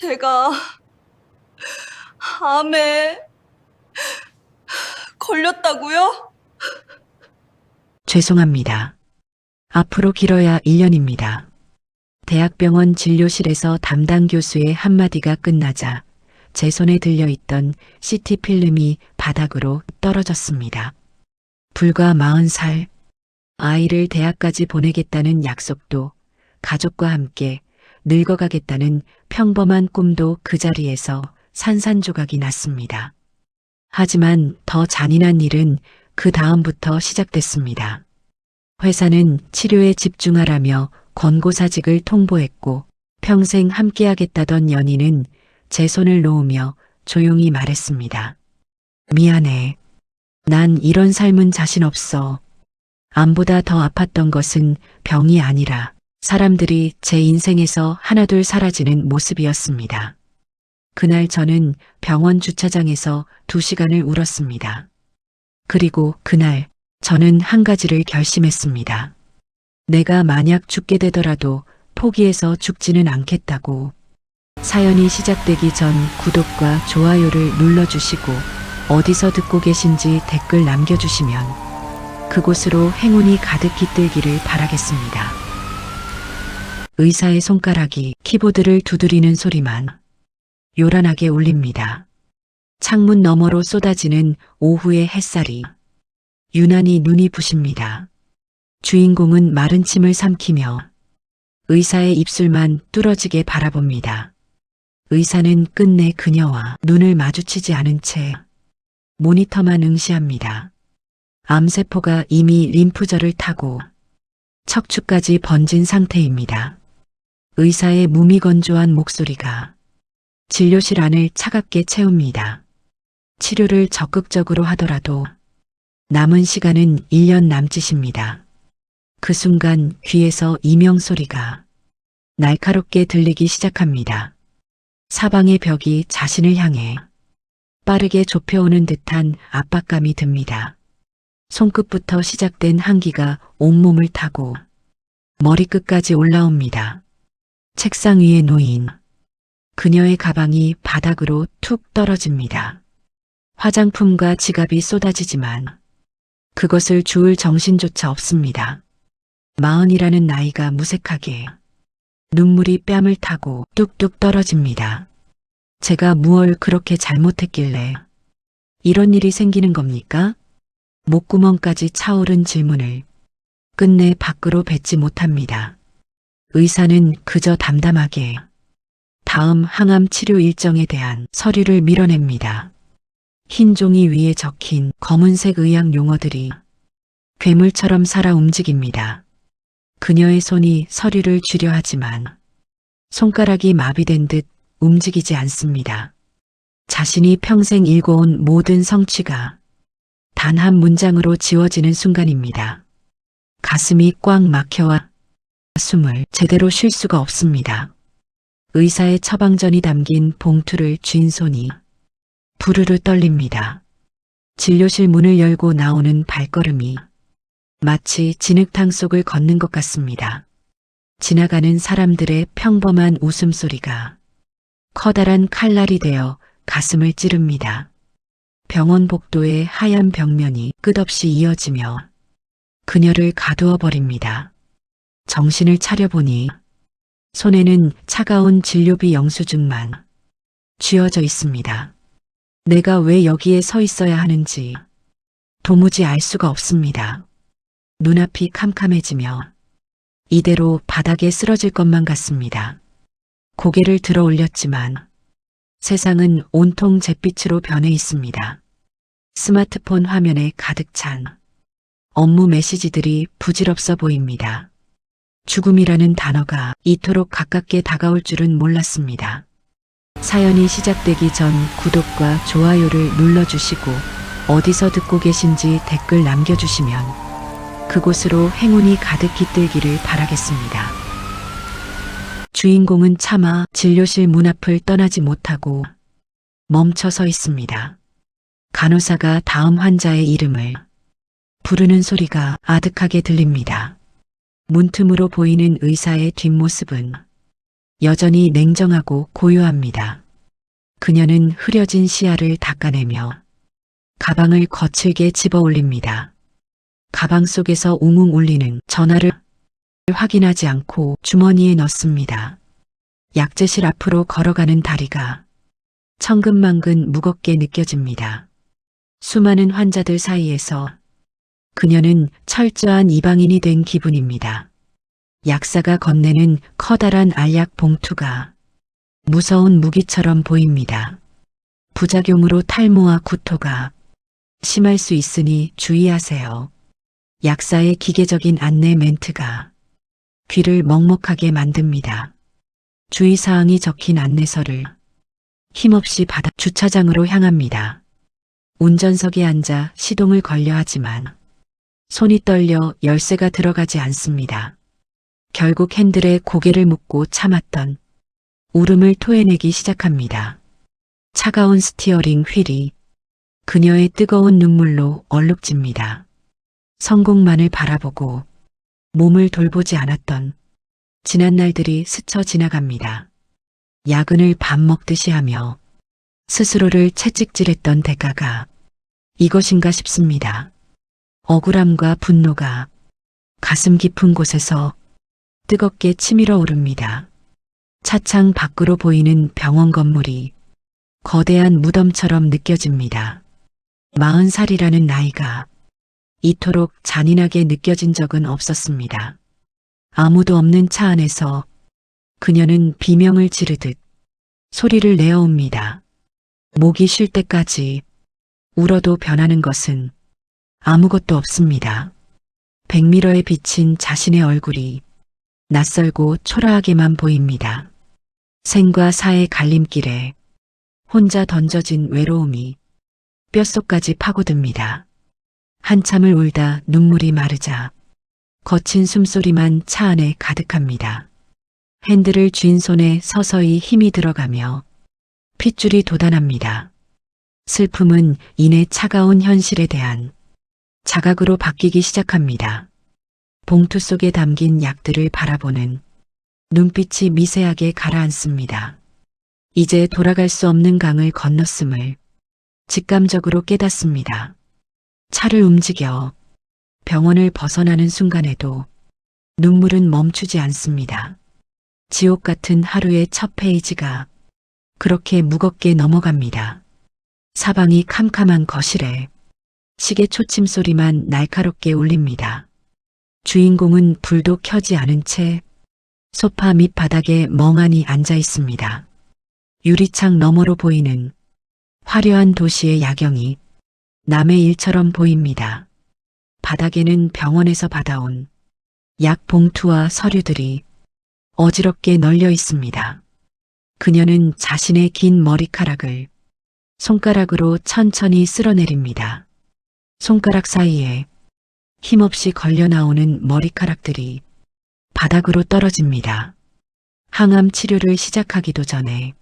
제가 암에 걸렸다고요? 죄송합니다. 앞으로 길어야 1년입니다. 대학병원 진료실에서 담당 교수의 한마디가 끝나자 제 손에 들려있던 CT 필름이 바닥으로 떨어졌습니다. 불과 40살, 아이를 대학까지 보내겠다는 약속도 가족과 함께 늙어가겠다는 평범한 꿈도 그 자리에서 산산조각이 났습니다. 하지만 더 잔인한 일은 그 다음부터 시작됐습니다. 회사는 치료에 집중하라며 권고사직을 통보했고 평생 함께하겠다던 연인은 제 손을 놓으며 조용히 말했습니다. 미안해. 난 이런 삶은 자신 없어. 암보다 더 아팠던 것은 병이 아니라 사람들이 제 인생에서 하나둘 사라지는 모습이었습니다. 그날 저는 병원 주차장에서 2시간을 울었습니다. 그리고 그날 저는 한 가지를 결심했습니다. 내가 만약 죽게 되더라도 포기해서 죽지는 않겠다고. 사연이 시작되기 전 구독과 좋아요를 눌러주시고 어디서 듣고 계신지 댓글 남겨주시면 그곳으로 행운이 가득 깃들기를 바라겠습니다. 의사의 손가락이 키보드를 두드리는 소리만 요란하게 울립니다. 창문 너머로 쏟아지는 오후의 햇살이 유난히 눈이 부십니다. 주인공은 마른 침을 삼키며 의사의 입술만 뚫어지게 바라봅니다. 의사는 끝내 그녀와 눈을 마주치지 않은 채 모니터만 응시합니다. 암세포가 이미 림프절을 타고 척추까지 번진 상태입니다. 의사의 무미건조한 목소리가 진료실 안을 차갑게 채웁니다. 치료를 적극적으로 하더라도 남은 시간은 1년 남짓입니다. 그 순간 귀에서 이명소리가 날카롭게 들리기 시작합니다. 사방의 벽이 자신을 향해 빠르게 좁혀오는 듯한 압박감이 듭니다. 손끝부터 시작된 한기가 온몸을 타고 머리끝까지 올라옵니다. 책상 위에 놓인 그녀의 가방이 바닥으로 툭 떨어집니다. 화장품과 지갑이 쏟아지지만 그것을 주울 정신조차 없습니다. 40이라는 나이가 무색하게 눈물이 뺨을 타고 뚝뚝 떨어집니다. 제가 무얼 그렇게 잘못했길래 이런 일이 생기는 겁니까? 목구멍까지 차오른 질문을 끝내 밖으로 뱉지 못합니다. 의사는 그저 담담하게 다음 항암 치료 일정에 대한 서류를 밀어냅니다. 흰 종이 위에 적힌 검은색 의학 용어들이 괴물처럼 살아 움직입니다. 그녀의 손이 서류를 쥐려 하지만 손가락이 마비된 듯 움직이지 않습니다. 자신이 평생 읽어온 모든 성취가 단 한 문장으로 지워지는 순간입니다. 가슴이 꽉 막혀와 숨을 제대로 쉴 수가 없습니다. 의사의 처방전이 담긴 봉투를 쥔 손이 부르르 떨립니다. 진료실 문을 열고 나오는 발걸음이 마치 진흙탕 속을 걷는 것 같습니다. 지나가는 사람들의 평범한 웃음소리가 커다란 칼날이 되어 가슴을 찌릅니다. 병원 복도의 하얀 벽면이 끝없이 이어지며 그녀를 가두어 버립니다. 정신을 차려보니 손에는 차가운 진료비 영수증만 쥐어져 있습니다. 내가 왜 여기에 서 있어야 하는지 도무지 알 수가 없습니다. 눈앞이 캄캄해지며 이대로 바닥에 쓰러질 것만 같습니다. 고개를 들어 올렸지만 세상은 온통 잿빛으로 변해 있습니다. 스마트폰 화면에 가득 찬 업무 메시지들이 부질없어 보입니다. 죽음이라는 단어가 이토록 가깝게 다가올 줄은 몰랐습니다. 사연이 시작되기 전 구독과 좋아요를 눌러주시고 어디서 듣고 계신지 댓글 남겨주시면 그곳으로 행운이 가득 깃들기를 바라겠습니다. 주인공은 차마 진료실 문 앞을 떠나지 못하고 멈춰 서 있습니다. 간호사가 다음 환자의 이름을 부르는 소리가 아득하게 들립니다. 문틈으로 보이는 의사의 뒷모습은 여전히 냉정하고 고요합니다. 그녀는 흐려진 시야를 닦아내며 가방을 거칠게 집어 올립니다. 가방 속에서 웅웅 울리는 전화를 확인하지 않고 주머니에 넣습니다. 약재실 앞으로 걸어가는 다리가 천근만근 무겁게 느껴집니다. 수많은 환자들 사이에서 그녀는 철저한 이방인이 된 기분입니다. 약사가 건네는 커다란 알약 봉투가 무서운 무기처럼 보입니다. 부작용으로 탈모와 구토가 심할 수 있으니 주의하세요. 약사의 기계적인 안내 멘트가 귀를 먹먹하게 만듭니다. 주의사항이 적힌 안내서를 힘없이 받아 주차장으로 향합니다. 운전석에 앉아 시동을 걸려 하지만 손이 떨려 열쇠가 들어가지 않습니다. 결국 핸들에 고개를 묻고 참았던 울음을 토해내기 시작합니다. 차가운 스티어링 휠이 그녀의 뜨거운 눈물로 얼룩집니다. 성공만을 바라보고 몸을 돌보지 않았던 지난 날들이 스쳐 지나갑니다. 야근을 밥 먹듯이 하며 스스로를 채찍질했던 대가가 이것인가 싶습니다. 억울함과 분노가 가슴 깊은 곳에서 뜨겁게 치밀어 오릅니다. 차창 밖으로 보이는 병원 건물이 거대한 무덤처럼 느껴집니다. 40살이라는 나이가 이토록 잔인하게 느껴진 적은 없었습니다. 아무도 없는 차 안에서 그녀는 비명을 지르듯 소리를 내어옵니다. 목이 쉴 때까지 울어도 변하는 것은 아무것도 없습니다. 백미러에 비친 자신의 얼굴이 낯설고 초라하게만 보입니다. 생과 사의 갈림길에 혼자 던져진 외로움이 뼛속까지 파고듭니다. 한참을 울다 눈물이 마르자 거친 숨소리만 차 안에 가득합니다. 핸들을 쥔 손에 서서히 힘이 들어가며 핏줄이 돋아납니다. 슬픔은 이내 차가운 현실에 대한 자각으로 바뀌기 시작합니다. 봉투 속에 담긴 약들을 바라보는 눈빛이 미세하게 가라앉습니다. 이제 돌아갈 수 없는 강을 건넜음을 직감적으로 깨닫습니다. 차를 움직여 병원을 벗어나는 순간에도 눈물은 멈추지 않습니다. 지옥 같은 하루의 첫 페이지가 그렇게 무겁게 넘어갑니다. 사방이 캄캄한 거실에 시계 초침 소리만 날카롭게 울립니다. 주인공은 불도 켜지 않은 채 소파 밑바닥에 멍하니 앉아 있습니다. 유리창 너머로 보이는 화려한 도시의 야경이 남의 일처럼 보입니다. 바닥에는 병원에서 받아온 약 봉투와 서류들이 어지럽게 널려 있습니다. 그녀는 자신의 긴 머리카락을 손가락으로 천천히 쓸어내립니다. 손가락 사이에 힘없이 걸려 나오는 머리카락들이 바닥으로 떨어집니다. 항암 치료를 시작하기도 전에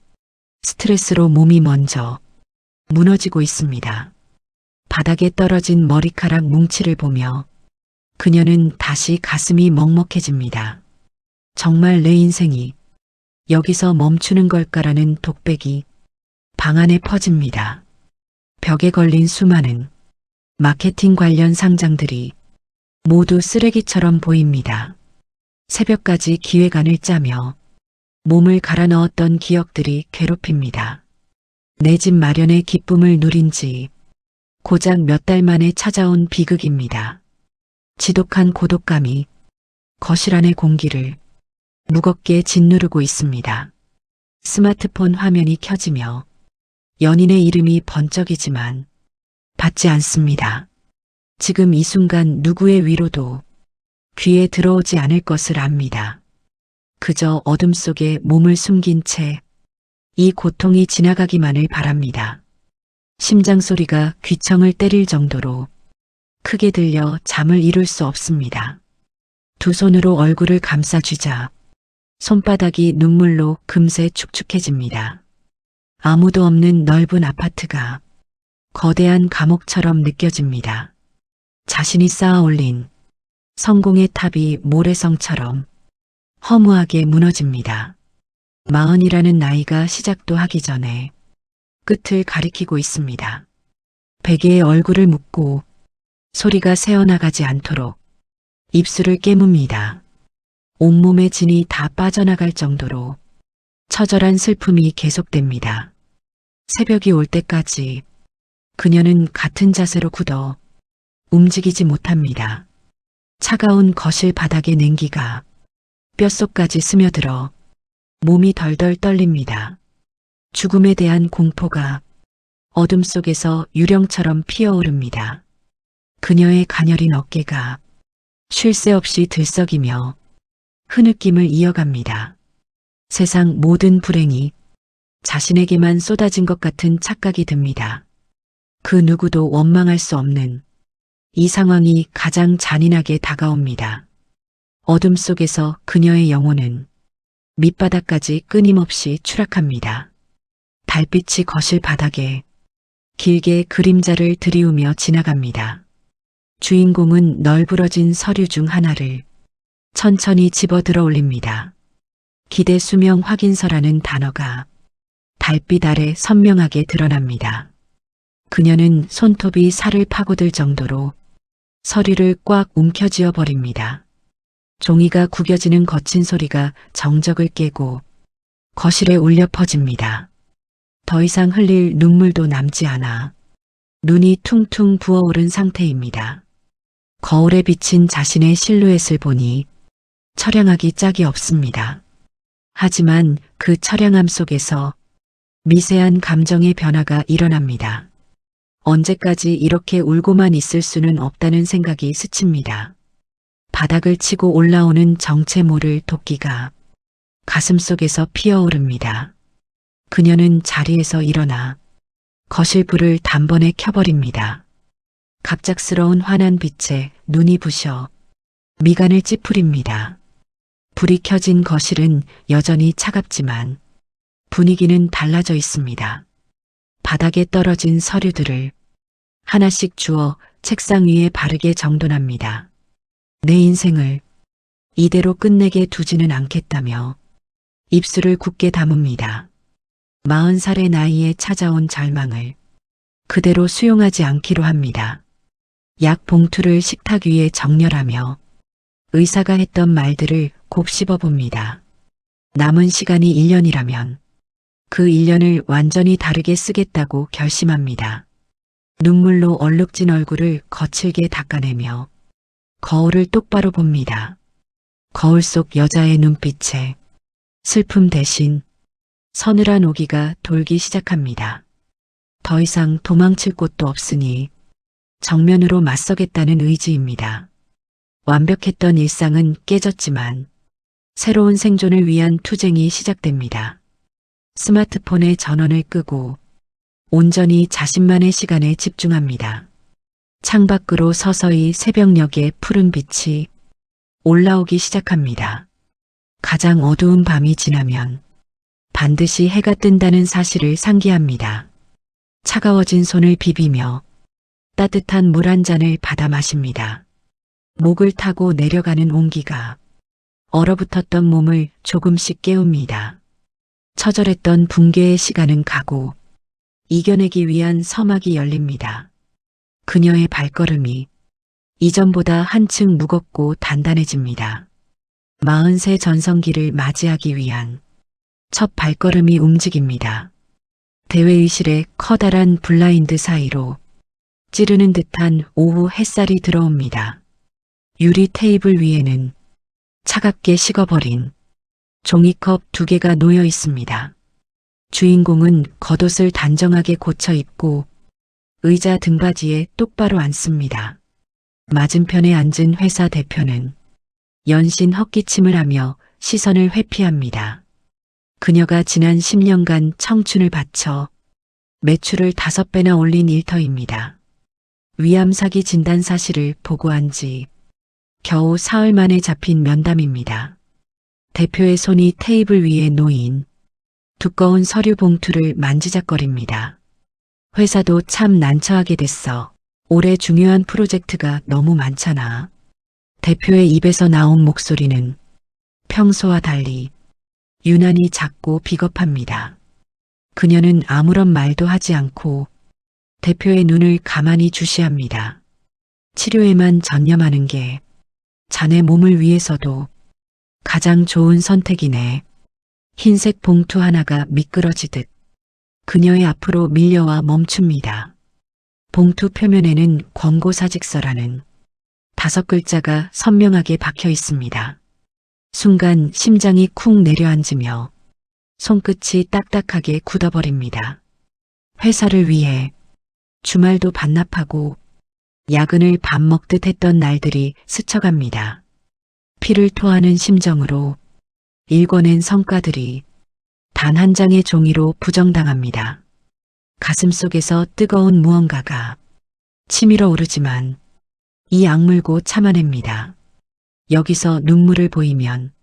스트레스로 몸이 먼저 무너지고 있습니다. 바닥에 떨어진 머리카락 뭉치를 보며 그녀는 다시 가슴이 먹먹해집니다. 정말 내 인생이 여기서 멈추는 걸까라는 독백이 방 안에 퍼집니다. 벽에 걸린 수많은 마케팅 관련 상장들이 모두 쓰레기처럼 보입니다. 새벽까지 기획안을 짜며 몸을 갈아 넣었던 기억들이 괴롭힙니다. 내 집 마련의 기쁨을 누린 지 고작 몇 달 만에 찾아온 비극입니다. 지독한 고독감이 거실 안의 공기를 무겁게 짓누르고 있습니다. 스마트폰 화면이 켜지며 연인의 이름이 번쩍이지만 받지 않습니다. 지금 이 순간 누구의 위로도 귀에 들어오지 않을 것을 압니다. 그저 어둠 속에 몸을 숨긴 채 이 고통이 지나가기만을 바랍니다. 심장 소리가 귀청을 때릴 정도로 크게 들려 잠을 이룰 수 없습니다. 두 손으로 얼굴을 감싸쥐자 손바닥이 눈물로 금세 축축해집니다. 아무도 없는 넓은 아파트가 거대한 감옥처럼 느껴집니다. 자신이 쌓아 올린 성공의 탑이 모래성처럼 허무하게 무너집니다. 마흔이라는 나이가 시작도 하기 전에 끝을 가리키고 있습니다. 베개에 얼굴을 묻고 소리가 새어나가지 않도록 입술을 깨뭅니다. 온몸의 진이 다 빠져나갈 정도로 처절한 슬픔이 계속됩니다. 새벽이 올 때까지 그녀는 같은 자세로 굳어 움직이지 못합니다. 차가운 거실 바닥의 냉기가 뼛속까지 스며들어 몸이 덜덜 떨립니다. 죽음에 대한 공포가 어둠 속에서 유령처럼 피어오릅니다. 그녀의 가녀린 어깨가 쉴 새 없이 들썩이며 흐느낌을 이어갑니다. 세상 모든 불행이 자신에게만 쏟아진 것 같은 착각이 듭니다. 그 누구도 원망할 수 없는 이 상황이 가장 잔인하게 다가옵니다. 어둠 속에서 그녀의 영혼은 밑바닥까지 끊임없이 추락합니다. 달빛이 거실 바닥에 길게 그림자를 들이우며 지나갑니다. 주인공은 널브러진 서류 중 하나를 천천히 집어들어 올립니다. 기대 수명 확인서라는 단어가 달빛 아래 선명하게 드러납니다. 그녀는 손톱이 살을 파고들 정도로 서류를 꽉 움켜쥐어 버립니다. 종이가 구겨지는 거친 소리가 정적을 깨고 거실에 울려 퍼집니다. 더 이상 흘릴 눈물도 남지 않아 눈이 퉁퉁 부어오른 상태입니다. 거울에 비친 자신의 실루엣을 보니 처량하기 짝이 없습니다. 하지만 그 처량함 속에서 미세한 감정의 변화가 일어납니다. 언제까지 이렇게 울고만 있을 수는 없다는 생각이 스칩니다. 바닥을 치고 올라오는 정체 모를 도끼가 가슴속에서 피어오릅니다. 그녀는 자리에서 일어나 거실 불을 단번에 켜버립니다. 갑작스러운 환한 빛에 눈이 부셔 미간을 찌푸립니다. 불이 켜진 거실은 여전히 차갑지만 분위기는 달라져 있습니다. 바닥에 떨어진 서류들을 하나씩 주워 책상 위에 바르게 정돈합니다. 내 인생을 이대로 끝내게 두지는 않겠다며 입술을 굳게 다뭅니다. 40살의 나이에 찾아온 절망을 그대로 수용하지 않기로 합니다. 약 봉투를 식탁 위에 정렬하며 의사가 했던 말들을 곱씹어 봅니다. 남은 시간이 1년이라면 그 1년을 완전히 다르게 쓰겠다고 결심합니다. 눈물로 얼룩진 얼굴을 거칠게 닦아내며 거울을 똑바로 봅니다. 거울 속 여자의 눈빛에 슬픔 대신 서늘한 오기가 돌기 시작합니다. 더 이상 도망칠 곳도 없으니 정면으로 맞서겠다는 의지입니다. 완벽했던 일상은 깨졌지만 새로운 생존을 위한 투쟁이 시작됩니다. 스마트폰의 전원을 끄고 온전히 자신만의 시간에 집중합니다. 창밖으로 서서히 새벽녘의 푸른 빛이 올라오기 시작합니다. 가장 어두운 밤이 지나면 반드시 해가 뜬다는 사실을 상기합니다. 차가워진 손을 비비며 따뜻한 물 한 잔을 받아 마십니다. 목을 타고 내려가는 온기가 얼어붙었던 몸을 조금씩 깨웁니다. 처절했던 붕괴의 시간은 가고 이겨내기 위한 서막이 열립니다. 그녀의 발걸음이 이전보다 한층 무겁고 단단해집니다. 40세 전성기를 맞이하기 위한 첫 발걸음이 움직입니다. 대회의실의 커다란 블라인드 사이로 찌르는 듯한 오후 햇살이 들어옵니다. 유리 테이블 위에는 차갑게 식어버린 종이컵 2개가 놓여 있습니다. 주인공은 겉옷을 단정하게 고쳐 입고 의자 등받이에 똑바로 앉습니다. 맞은편에 앉은 회사 대표는 연신 헛기침을 하며 시선을 회피합니다. 그녀가 지난 10년간 청춘을 바쳐 매출을 5배나 올린 일터입니다. 위암 사기 진단 사실을 보고한 지 겨우 사흘 만에 잡힌 면담입니다. 대표의 손이 테이블 위에 놓인 두꺼운 서류 봉투를 만지작거립니다. 회사도 참 난처하게 됐어. 올해 중요한 프로젝트가 너무 많잖아. 대표의 입에서 나온 목소리는 평소와 달리 유난히 작고 비겁합니다. 그녀는 아무런 말도 하지 않고 대표의 눈을 가만히 주시합니다. 치료에만 전념하는 게 자네 몸을 위해서도 가장 좋은 선택이네. 흰색 봉투 하나가 미끄러지듯 그녀의 앞으로 밀려와 멈춥니다. 봉투 표면에는 권고 사직서라는 5글자가 선명하게 박혀 있습니다. 순간 심장이 쿵 내려앉으며 손끝이 딱딱하게 굳어버립니다. 회사를 위해 주말도 반납하고 야근을 밥 먹듯 했던 날들이 스쳐갑니다. 피를 토하는 심정으로 읽어낸 성과들이 단 한 장의 종이로 부정당합니다. 가슴 속에서 뜨거운 무언가가 치밀어 오르지만 이 악물고 참아냅니다. 여기서 눈물을 보이면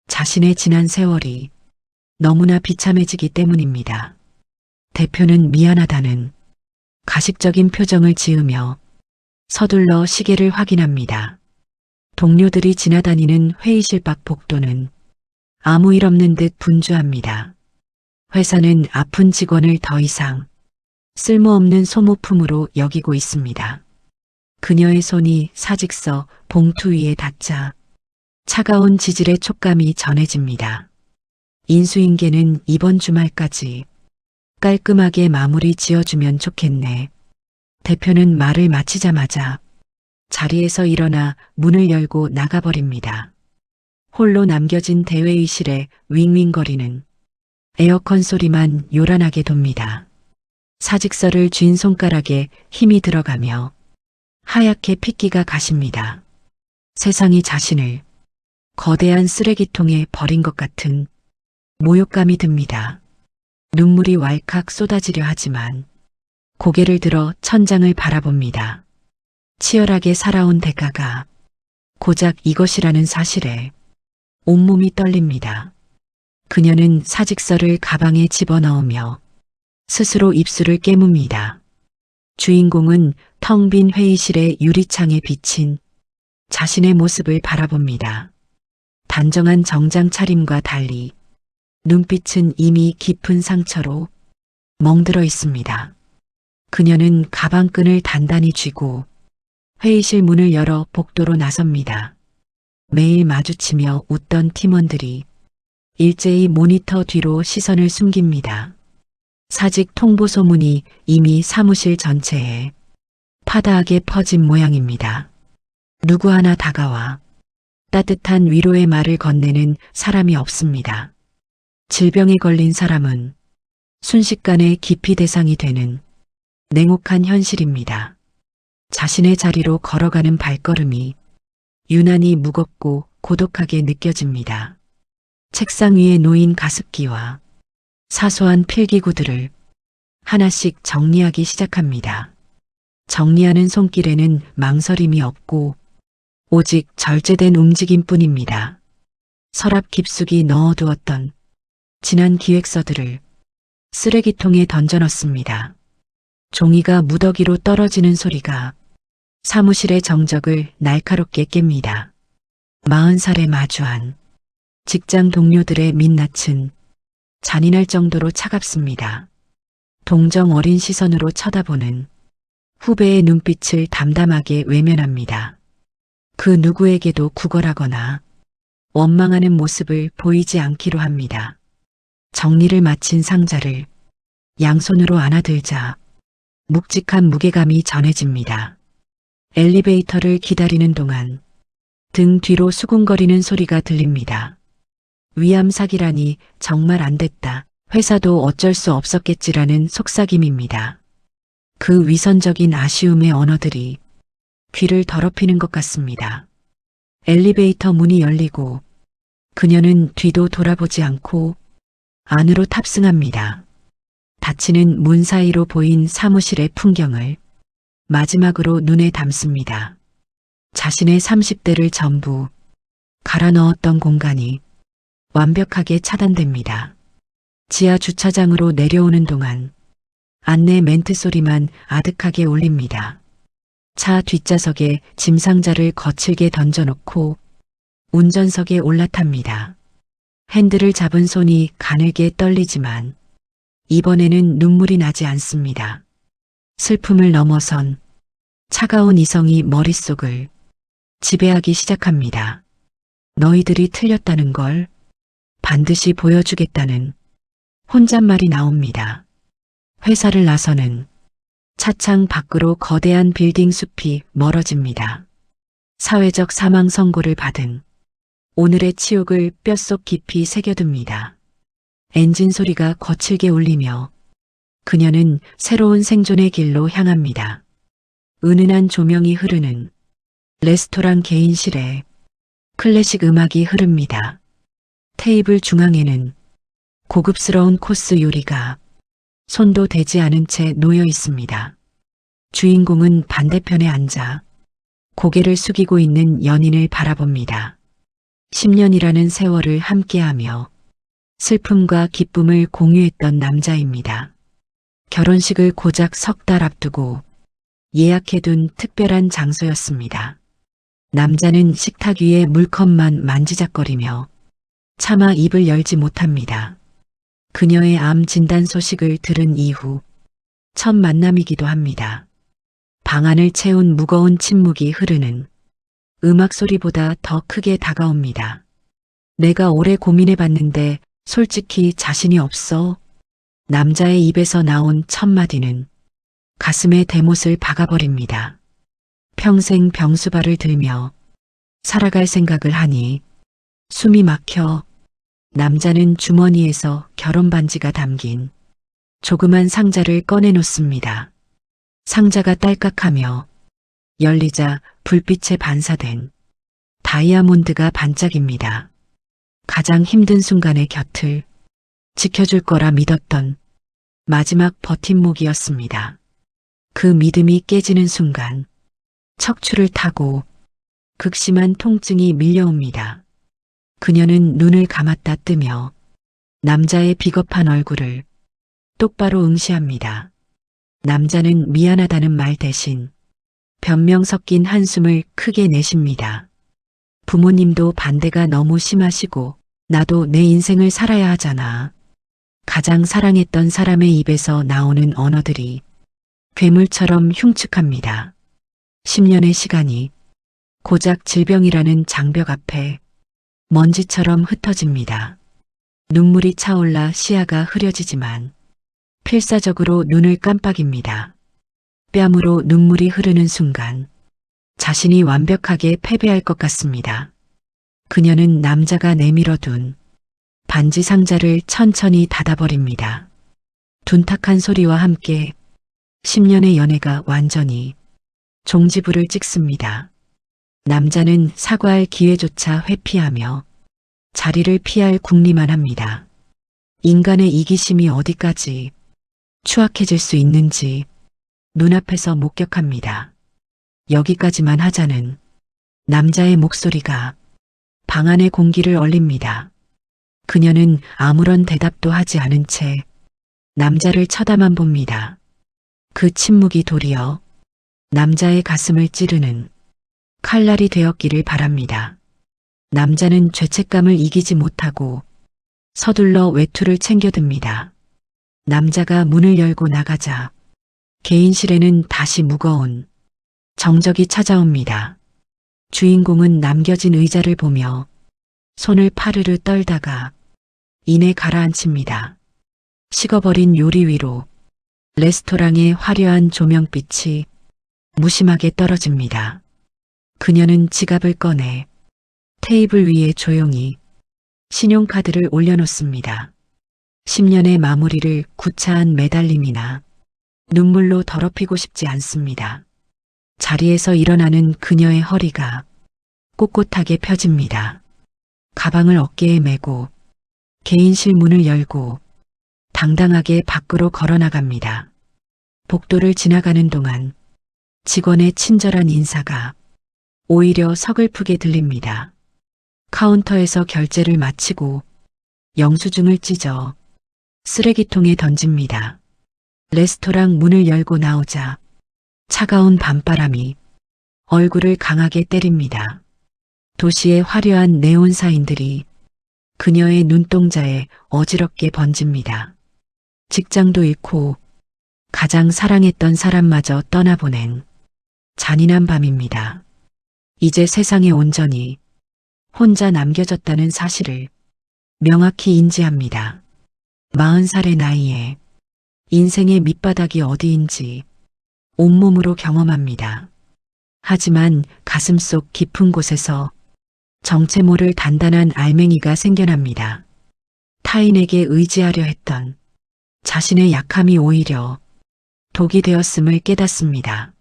자신의 지난 세월이 너무나 비참해지기 때문입니다. 대표는 미안하다는 가식적인 표정을 지으며 서둘러 시계를 확인합니다. 동료들이 지나다니는 회의실 밖 복도는 아무 일 없는 듯 분주합니다. 회사는 아픈 직원을 더 이상 쓸모없는 소모품으로 여기고 있습니다. 그녀의 손이 사직서 봉투 위에 닿자 차가운 지질의 촉감이 전해집니다. 인수인계는 이번 주말까지 깔끔하게 마무리 지어주면 좋겠네. 대표는 말을 마치자마자 자리에서 일어나 문을 열고 나가버립니다. 홀로 남겨진 대회의실에 윙윙거리는 에어컨 소리만 요란하게 돕니다. 사직서를 쥔 손가락에 힘이 들어가며 하얗게 핏기가 가십니다. 세상이 자신을 거대한 쓰레기통에 버린 것 같은 모욕감이 듭니다. 눈물이 왈칵 쏟아지려 하지만 고개를 들어 천장을 바라봅니다. 치열하게 살아온 대가가 고작 이것이라는 사실에 온몸이 떨립니다. 그녀는 사직서를 가방에 집어넣으며 스스로 입술을 깨뭅니다. 주인공은 텅 빈 회의실의 유리창에 비친 자신의 모습을 바라봅니다. 단정한 정장 차림과 달리 눈빛은 이미 깊은 상처로 멍들어 있습니다. 그녀는 가방끈을 단단히 쥐고 회의실 문을 열어 복도로 나섭니다. 매일 마주치며 웃던 팀원들이 일제히 모니터 뒤로 시선을 숨깁니다. 사직 통보 소문이 이미 사무실 전체에 파다하게 퍼진 모양입니다. 누구 하나 다가와 따뜻한 위로의 말을 건네는 사람이 없습니다. 질병에 걸린 사람은 순식간에 기피 대상이 되는 냉혹한 현실입니다. 자신의 자리로 걸어가는 발걸음이 유난히 무겁고 고독하게 느껴집니다. 책상 위에 놓인 가습기와 사소한 필기구들을 하나씩 정리하기 시작합니다. 정리하는 손길에는 망설임이 없고 오직 절제된 움직임뿐입니다. 서랍 깊숙이 넣어두었던 지난 기획서들을 쓰레기통에 던져넣습니다. 종이가 무더기로 떨어지는 소리가 사무실의 정적을 날카롭게 깹니다. 40살에 마주한 직장 동료들의 민낯은 잔인할 정도로 차갑습니다. 동정 어린 시선으로 쳐다보는 후배의 눈빛을 담담하게 외면합니다. 그 누구에게도 구걸하거나 원망하는 모습을 보이지 않기로 합니다. 정리를 마친 상자를 양손으로 안아들자 묵직한 무게감이 전해집니다. 엘리베이터를 기다리는 동안 등 뒤로 수군거리는 소리가 들립니다. 위암 사기라니 정말 안 됐다. 회사도 어쩔 수 없었겠지라는 속삭임입니다. 그 위선적인 아쉬움의 언어들이 귀를 더럽히는 것 같습니다. 엘리베이터 문이 열리고 그녀는 뒤도 돌아보지 않고 안으로 탑승합니다. 닫히는 문 사이로 보인 사무실의 풍경을 마지막으로 눈에 담습니다. 자신의 30대를 전부 갈아 넣었던 공간이 완벽하게 차단됩니다. 지하 주차장으로 내려오는 동안 안내 멘트 소리만 아득하게 울립니다. 차 뒷좌석에 짐 상자를 거칠게 던져놓고 운전석에 올라탑니다. 핸들을 잡은 손이 가늘게 떨리지만 이번에는 눈물이 나지 않습니다. 슬픔을 넘어선 차가운 이성이 머릿속을 지배하기 시작합니다. 너희들이 틀렸다는 걸 반드시 보여주겠다는 혼잣말이 나옵니다. 회사를 나서는 차창 밖으로 거대한 빌딩 숲이 멀어집니다. 사회적 사망 선고를 받은 오늘의 치욕을 뼛속 깊이 새겨둡니다. 엔진 소리가 거칠게 울리며 그녀는 새로운 생존의 길로 향합니다. 은은한 조명이 흐르는 레스토랑 개인실에 클래식 음악이 흐릅니다. 테이블 중앙에는 고급스러운 코스 요리가 손도 대지 않은 채 놓여 있습니다. 주인공은 반대편에 앉아 고개를 숙이고 있는 연인을 바라봅니다. 10년이라는 세월을 함께하며 슬픔과 기쁨을 공유했던 남자입니다. 결혼식을 고작 석 달 앞두고 예약해둔 특별한 장소였습니다. 남자는 식탁 위에 물컵만 만지작거리며 차마 입을 열지 못합니다. 그녀의 암 진단 소식을 들은 이후 첫 만남이기도 합니다. 방 안을 채운 무거운 침묵이 흐르는 음악 소리보다 더 크게 다가옵니다. 내가 오래 고민해봤는데 솔직히 자신이 없어. 남자의 입에서 나온 첫 마디는 가슴에 대못을 박아버립니다. 평생 병수발을 들며 살아갈 생각을 하니 숨이 막혀. 남자는 주머니에서 결혼 반지가 담긴 조그만 상자를 꺼내놓습니다. 상자가 딸깍하며 열리자 불빛에 반사된 다이아몬드가 반짝입니다. 가장 힘든 순간의 곁을 지켜줄 거라 믿었던 마지막 버팀목이었습니다. 그 믿음이 깨지는 순간 척추를 타고 극심한 통증이 밀려옵니다. 그녀는 눈을 감았다 뜨며 남자의 비겁한 얼굴을 똑바로 응시합니다. 남자는 미안하다는 말 대신 변명 섞인 한숨을 크게 내쉽니다. 부모님도 반대가 너무 심하시고 나도 내 인생을 살아야 하잖아. 가장 사랑했던 사람의 입에서 나오는 언어들이 괴물처럼 흉측합니다. 10년의 시간이 고작 질병이라는 장벽 앞에 먼지처럼 흩어집니다. 눈물이 차올라 시야가 흐려지지만 필사적으로 눈을 깜빡입니다. 뺨으로 눈물이 흐르는 순간 자신이 완벽하게 패배할 것 같습니다. 그녀는 남자가 내밀어둔 반지 상자를 천천히 닫아버립니다. 둔탁한 소리와 함께 10년의 연애가 완전히 종지부를 찍습니다. 남자는 사과할 기회조차 회피하며 자리를 피할 궁리만 합니다. 인간의 이기심이 어디까지 추악해질 수 있는지 눈앞에서 목격합니다. 여기까지만 하자는 남자의 목소리가 방 안의 공기를 얼립니다. 그녀는 아무런 대답도 하지 않은 채 남자를 쳐다만 봅니다. 그 침묵이 도리어 남자의 가슴을 찌르는 칼날이 되었기를 바랍니다. 남자는 죄책감을 이기지 못하고 서둘러 외투를 챙겨듭니다. 남자가 문을 열고 나가자 개인실에는 다시 무거운 정적이 찾아옵니다. 주인공은 남겨진 의자를 보며 손을 파르르 떨다가 이내 가라앉힙니다. 식어버린 요리 위로 레스토랑의 화려한 조명빛이 무심하게 떨어집니다. 그녀는 지갑을 꺼내 테이블 위에 조용히 신용카드를 올려놓습니다. 10년의 마무리를 구차한 매달림이나 눈물로 더럽히고 싶지 않습니다. 자리에서 일어나는 그녀의 허리가 꼿꼿하게 펴집니다. 가방을 어깨에 메고 개인실 문을 열고 당당하게 밖으로 걸어나갑니다. 복도를 지나가는 동안 직원의 친절한 인사가 오히려 서글프게 들립니다. 카운터에서 결제를 마치고 영수증을 찢어 쓰레기통에 던집니다. 레스토랑 문을 열고 나오자 차가운 밤바람이 얼굴을 강하게 때립니다. 도시의 화려한 네온 사인들이 그녀의 눈동자에 어지럽게 번집니다. 직장도 잃고 가장 사랑했던 사람마저 떠나보낸 잔인한 밤입니다. 이제 세상에 온전히 혼자 남겨졌다는 사실을 명확히 인지합니다. 40살의 나이에 인생의 밑바닥이 어디인지 온몸으로 경험합니다. 하지만 가슴속 깊은 곳에서 정체 모를 단단한 알맹이가 생겨납니다. 타인에게 의지하려 했던 자신의 약함이 오히려 독이 되었음을 깨닫습니다.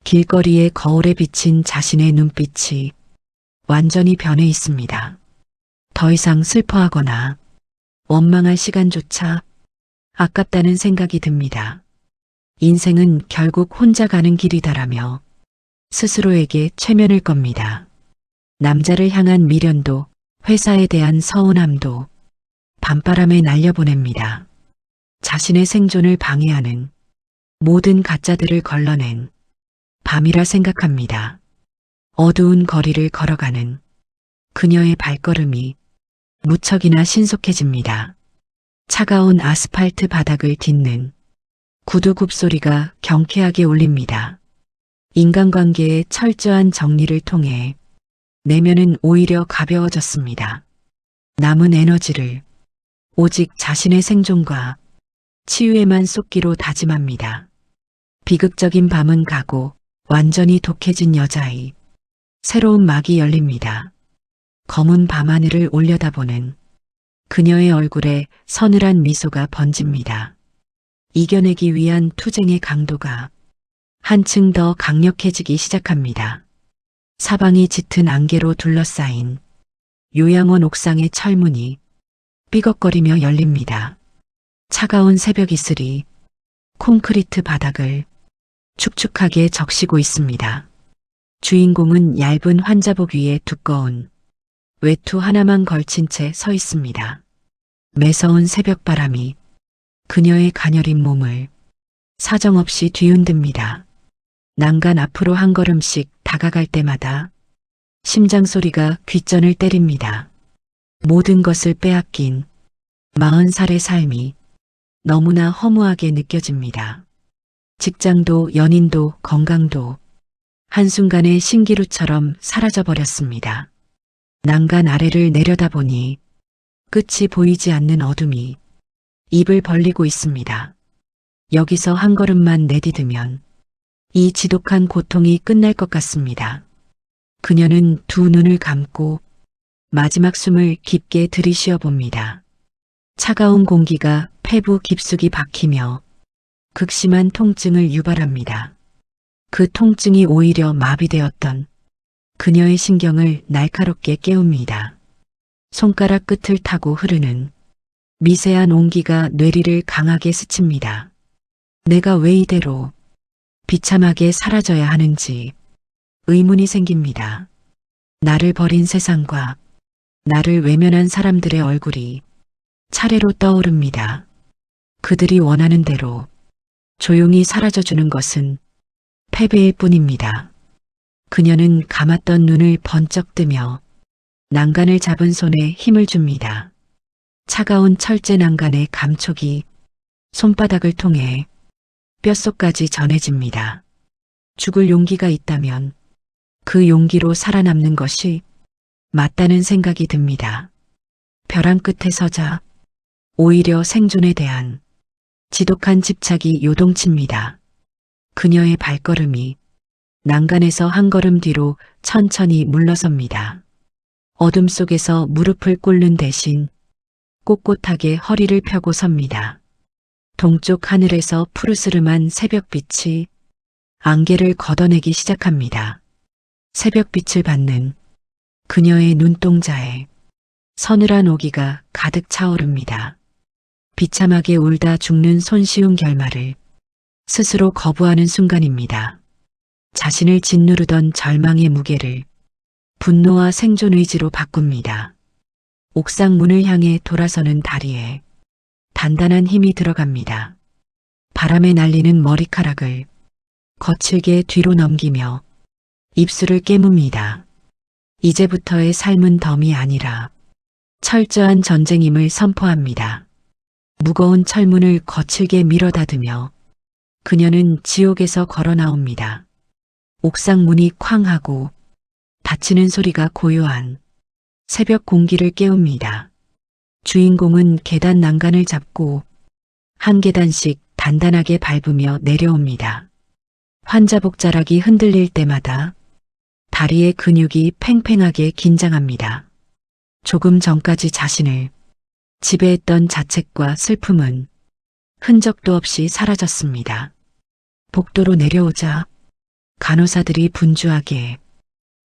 길거리의 거울에 비친 자신의 눈빛이 완전히 변해 있습니다. 더 이상 슬퍼하거나 원망할 시간조차 아깝다는 생각이 듭니다. 인생은 결국 혼자 가는 길이다라며 스스로에게 최면을 겁니다. 남자를 향한 미련도 회사에 대한 서운함도 밤바람에 날려보냅니다. 자신의 생존을 방해하는 모든 가짜들을 걸러낸 밤이라 생각합니다. 어두운 거리를 걸어가는 그녀의 발걸음이 무척이나 신속해집니다. 차가운 아스팔트 바닥을 딛는 구두굽 소리가 경쾌하게 울립니다. 인간관계의 철저한 정리를 통해 내면은 오히려 가벼워졌습니다. 남은 에너지를 오직 자신의 생존과 치유에만 쏟기로 다짐합니다. 비극적인 밤은 가고 완전히 독해진 여자의 새로운 막이 열립니다. 검은 밤하늘을 올려다보는 그녀의 얼굴에 서늘한 미소가 번집니다. 이겨내기 위한 투쟁의 강도가 한층 더 강력해지기 시작합니다. 사방이 짙은 안개로 둘러싸인 요양원 옥상의 철문이 삐걱거리며 열립니다. 차가운 새벽 이슬이 콘크리트 바닥을 축축하게 적시고 있습니다. 주인공은 얇은 환자복 위에 두꺼운 외투 하나만 걸친 채 서 있습니다. 매서운 새벽바람이 그녀의 가녀린 몸을 사정없이 뒤흔듭니다. 난간 앞으로 한 걸음씩 다가갈 때마다 심장 소리가 귓전을 때립니다. 모든 것을 빼앗긴 40살의 삶이 너무나 허무하게 느껴집니다. 직장도 연인도 건강도 한순간에 신기루처럼 사라져버렸습니다. 난간 아래를 내려다보니 끝이 보이지 않는 어둠이 입을 벌리고 있습니다. 여기서 한 걸음만 내디디면 이 지독한 고통이 끝날 것 같습니다. 그녀는 두 눈을 감고 마지막 숨을 깊게 들이쉬어 봅니다. 차가운 공기가 폐부 깊숙이 박히며 극심한 통증을 유발합니다. 그 통증이 오히려 마비되었던 그녀의 신경을 날카롭게 깨웁니다. 손가락 끝을 타고 흐르는 미세한 온기가 뇌리를 강하게 스칩니다. 내가 왜 이대로 비참하게 사라져야 하는지 의문이 생깁니다. 나를 버린 세상과 나를 외면한 사람들의 얼굴이 차례로 떠오릅니다. 그들이 원하는 대로 조용히 사라져주는 것은 패배일 뿐입니다. 그녀는 감았던 눈을 번쩍 뜨며 난간을 잡은 손에 힘을 줍니다. 차가운 철제 난간의 감촉이 손바닥을 통해 뼛속까지 전해집니다. 죽을 용기가 있다면 그 용기로 살아남는 것이 맞다는 생각이 듭니다. 벼랑 끝에 서자 오히려 생존에 대한 지독한 집착이 요동칩니다. 그녀의 발걸음이 난간에서 한 걸음 뒤로 천천히 물러섭니다. 어둠 속에서 무릎을 꿇는 대신 꼿꼿하게 허리를 펴고 섭니다. 동쪽 하늘에서 푸르스름한 새벽빛이 안개를 걷어내기 시작합니다. 새벽빛을 받는 그녀의 눈동자에 서늘한 오기가 가득 차오릅니다. 비참하게 울다 죽는 손쉬운 결말을 스스로 거부하는 순간입니다. 자신을 짓누르던 절망의 무게를 분노와 생존 의지로 바꿉니다. 옥상 문을 향해 돌아서는 다리에 단단한 힘이 들어갑니다. 바람에 날리는 머리카락을 거칠게 뒤로 넘기며 입술을 깨뭅니다. 이제부터의 삶은 덤이 아니라 철저한 전쟁임을 선포합니다. 무거운 철문을 거칠게 밀어닫으며 그녀는 지옥에서 걸어 나옵니다. 옥상 문이 쾅 하고 닫히는 소리가 고요한 새벽 공기를 깨웁니다. 주인공은 계단 난간을 잡고 한 계단씩 단단하게 밟으며 내려옵니다. 환자복 자락이 흔들릴 때마다 다리의 근육이 팽팽하게 긴장합니다. 조금 전까지 자신을 지배했던 자책과 슬픔은 흔적도 없이 사라졌습니다. 복도로 내려오자 간호사들이 분주하게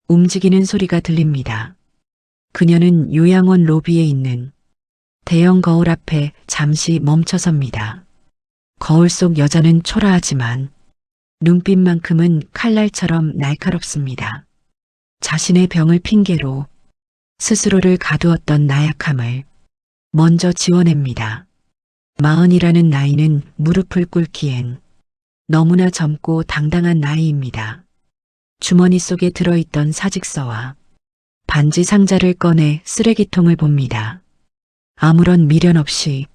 움직이는 소리가 들립니다. 그녀는 요양원 로비에 있는 대형 거울 앞에 잠시 멈춰섭니다. 거울 속 여자는 초라하지만 눈빛만큼은 칼날처럼 날카롭습니다. 자신의 병을 핑계로 스스로를 가두었던 나약함을 먼저 지워냅니다. 40이라는 나이는 무릎을 꿇기엔 너무나 젊고 당당한 나이입니다. 주머니 속에 들어있던 사직서와 반지 상자를 꺼내 쓰레기통을 봅니다. 아무런 미련 없이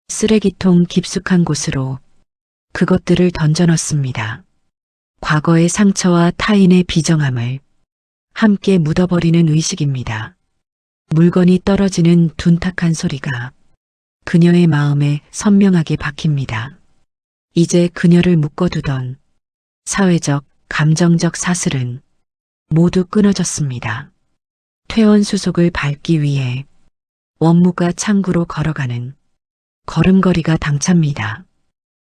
쓰레기통 깊숙한 곳으로 그것들을 던져넣습니다. 과거의 상처와 타인의 비정함을 함께 묻어버리는 의식입니다. 물건이 떨어지는 둔탁한 소리가 그녀의 마음에 선명하게 박힙니다. 이제 그녀를 묶어두던 사회적, 감정적 사슬은 모두 끊어졌습니다. 퇴원 수속을 밟기 위해 원무가 창구로 걸어가는 걸음걸이가 당찹니다.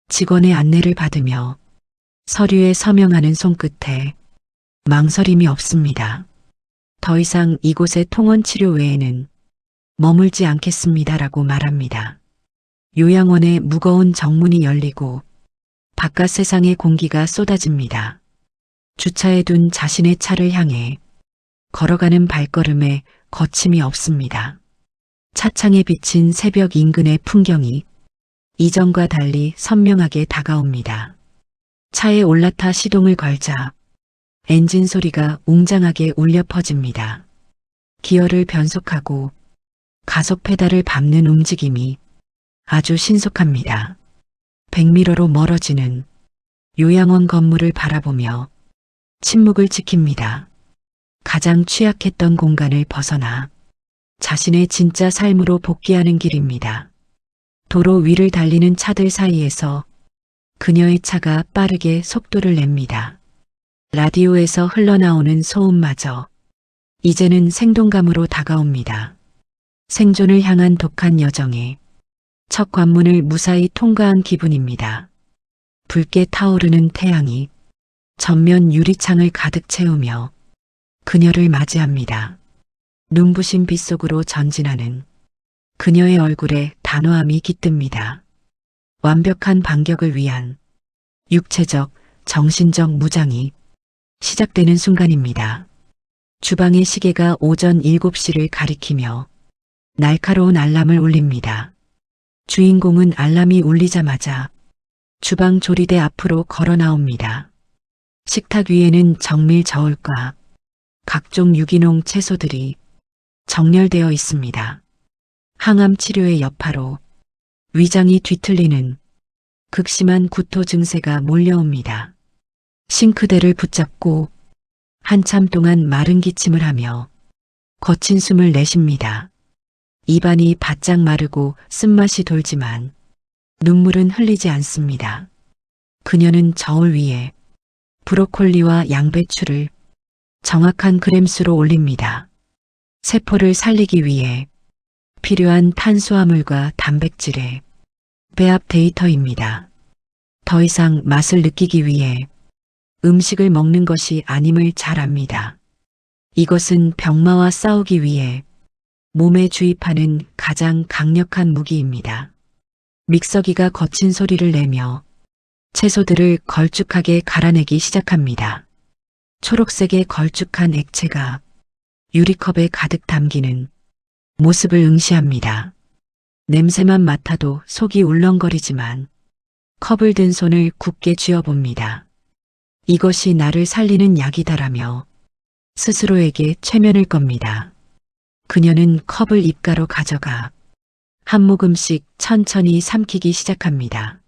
직원의 안내를 받으며 서류에 서명하는 손끝에 망설임이 없습니다. 더 이상 이곳의 통원 치료 외에는 머물지 않겠습니다라고 말합니다. 요양원의 무거운 정문이 열리고 바깥 세상의 공기가 쏟아집니다. 주차해 둔 자신의 차를 향해 걸어가는 발걸음에 거침이 없습니다. 차창에 비친 새벽 인근의 풍경이 이전과 달리 선명하게 다가옵니다. 차에 올라타 시동을 걸자 엔진 소리가 웅장하게 울려 퍼집니다. 기어를 변속하고 가속 페달을 밟는 움직임이 아주 신속합니다. 100m로 멀어지는 요양원 건물을 바라보며 침묵을 지킵니다. 가장 취약했던 공간을 벗어나 자신의 진짜 삶으로 복귀하는 길입니다. 도로 위를 달리는 차들 사이에서 그녀의 차가 빠르게 속도를 냅니다. 라디오에서 흘러나오는 소음마저 이제는 생동감으로 다가옵니다. 생존을 향한 독한 여정에 첫 관문을 무사히 통과한 기분입니다. 붉게 타오르는 태양이 전면 유리창을 가득 채우며 그녀를 맞이합니다. 눈부신 빛 속으로 전진하는 그녀의 얼굴에 단호함이 깃듭니다. 완벽한 반격을 위한 육체적, 정신적 무장이 시작되는 순간입니다. 주방의 시계가 오전 7시를 가리키며 날카로운 알람을 울립니다. 주인공은 알람이 울리자마자 주방 조리대 앞으로 걸어 나옵니다. 식탁 위에는 정밀 저울과 각종 유기농 채소들이 정렬되어 있습니다. 항암 치료의 여파로 위장이 뒤틀리는 극심한 구토 증세가 몰려옵니다. 싱크대를 붙잡고 한참 동안 마른 기침을 하며 거친 숨을 내쉽니다. 입안이 바짝 마르고 쓴맛이 돌지만 눈물은 흘리지 않습니다. 그녀는 저울 위에 브로콜리와 양배추를 정확한 그램수로 올립니다. 세포를 살리기 위해 필요한 탄수화물과 단백질의 배합 데이터입니다. 더 이상 맛을 느끼기 위해 음식을 먹는 것이 아님을 잘 압니다. 이것은 병마와 싸우기 위해 몸에 주입하는 가장 강력한 무기입니다. 믹서기가 거친 소리를 내며 채소들을 걸쭉하게 갈아내기 시작합니다. 초록색의 걸쭉한 액체가 유리컵에 가득 담기는 모습을 응시합니다. 냄새만 맡아도 속이 울렁거리지만 컵을 든 손을 굳게 쥐어봅니다. 이것이 나를 살리는 약이다라며 스스로에게 최면을 겁니다. 그녀는 컵을 입가로 가져가 한 모금씩 천천히 삼키기 시작합니다.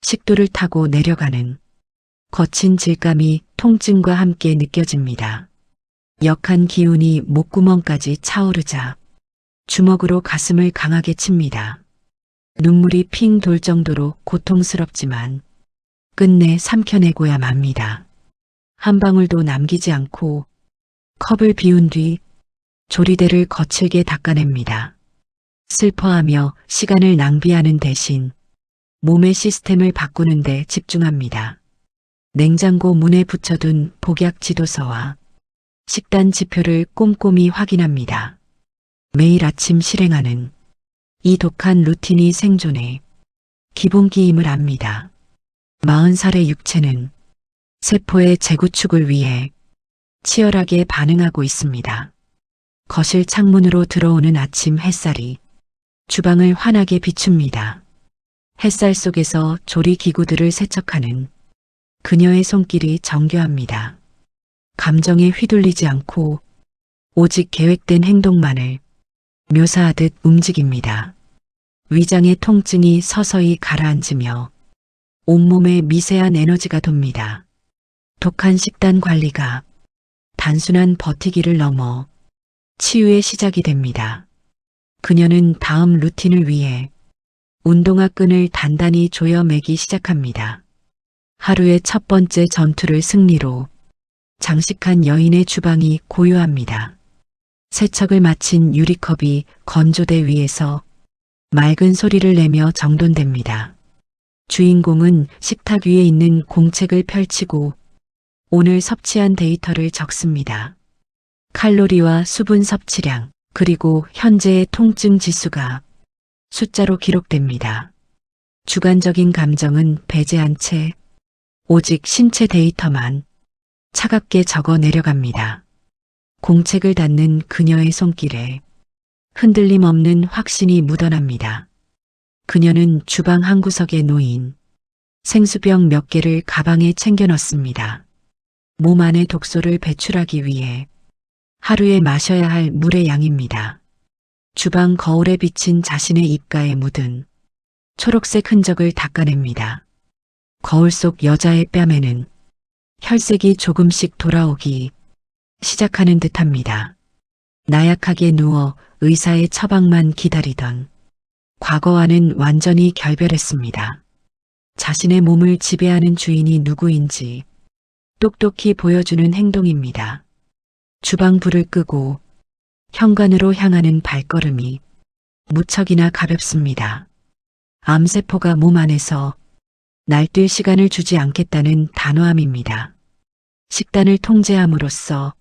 식도를 타고 내려가는 거친 질감이 통증과 함께 느껴집니다. 역한 기운이 목구멍까지 차오르자 주먹으로 가슴을 강하게 칩니다. 눈물이 핑 돌 정도로 고통스럽지만 끝내 삼켜내고야 맙니다. 한 방울도 남기지 않고 컵을 비운 뒤 조리대를 거칠게 닦아냅니다. 슬퍼하며 시간을 낭비하는 대신 몸의 시스템을 바꾸는 데 집중합니다. 냉장고 문에 붙여둔 복약 지도서와 식단 지표를 꼼꼼히 확인합니다. 매일 아침 실행하는 이 독한 루틴이 생존의 기본기임을 압니다. 40살의 육체는 세포의 재구축을 위해 치열하게 반응하고 있습니다. 거실 창문으로 들어오는 아침 햇살이 주방을 환하게 비춥니다. 햇살 속에서 조리 기구들을 세척하는 그녀의 손길이 정교합니다. 감정에 휘둘리지 않고 오직 계획된 행동만을 묘사하듯 움직입니다. 위장의 통증이 서서히 가라앉으며 온몸에 미세한 에너지가 돕니다. 독한 식단 관리가 단순한 버티기를 넘어 치유의 시작이 됩니다. 그녀는 다음 루틴을 위해 운동화 끈을 단단히 조여매기 시작합니다. 하루의 첫 번째 전투를 승리로 장식한 여인의 주방이 고요합니다. 세척을 마친 유리컵이 건조대 위에서 맑은 소리를 내며 정돈됩니다. 주인공은 식탁 위에 있는 공책을 펼치고 오늘 섭취한 데이터를 적습니다. 칼로리와 수분 섭취량, 그리고 현재의 통증 지수가 숫자로 기록됩니다. 주관적인 감정은 배제한 채 오직 신체 데이터만 차갑게 적어 내려갑니다. 공책을 닫는 그녀의 손길에 흔들림 없는 확신이 묻어납니다. 그녀는 주방 한 구석에 놓인 생수병 몇 개를 가방에 챙겨 넣습니다. 몸 안의 독소를 배출하기 위해 하루에 마셔야 할 물의 양입니다. 주방 거울에 비친 자신의 입가에 묻은 초록색 흔적을 닦아냅니다. 거울 속 여자의 뺨에는 혈색이 조금씩 돌아오기 시작하는 듯합니다. 나약하게 누워 의사의 처방만 기다리던 과거와는 완전히 결별했습니다. 자신의 몸을 지배하는 주인이 누구인지 똑똑히 보여주는 행동입니다. 주방 불을 끄고 현관으로 향하는 발걸음이 무척이나 가볍습니다. 암세포가 몸 안에서 날뛸 시간을 주지 않겠다는 단호함입니다. 식단을 통제함으로써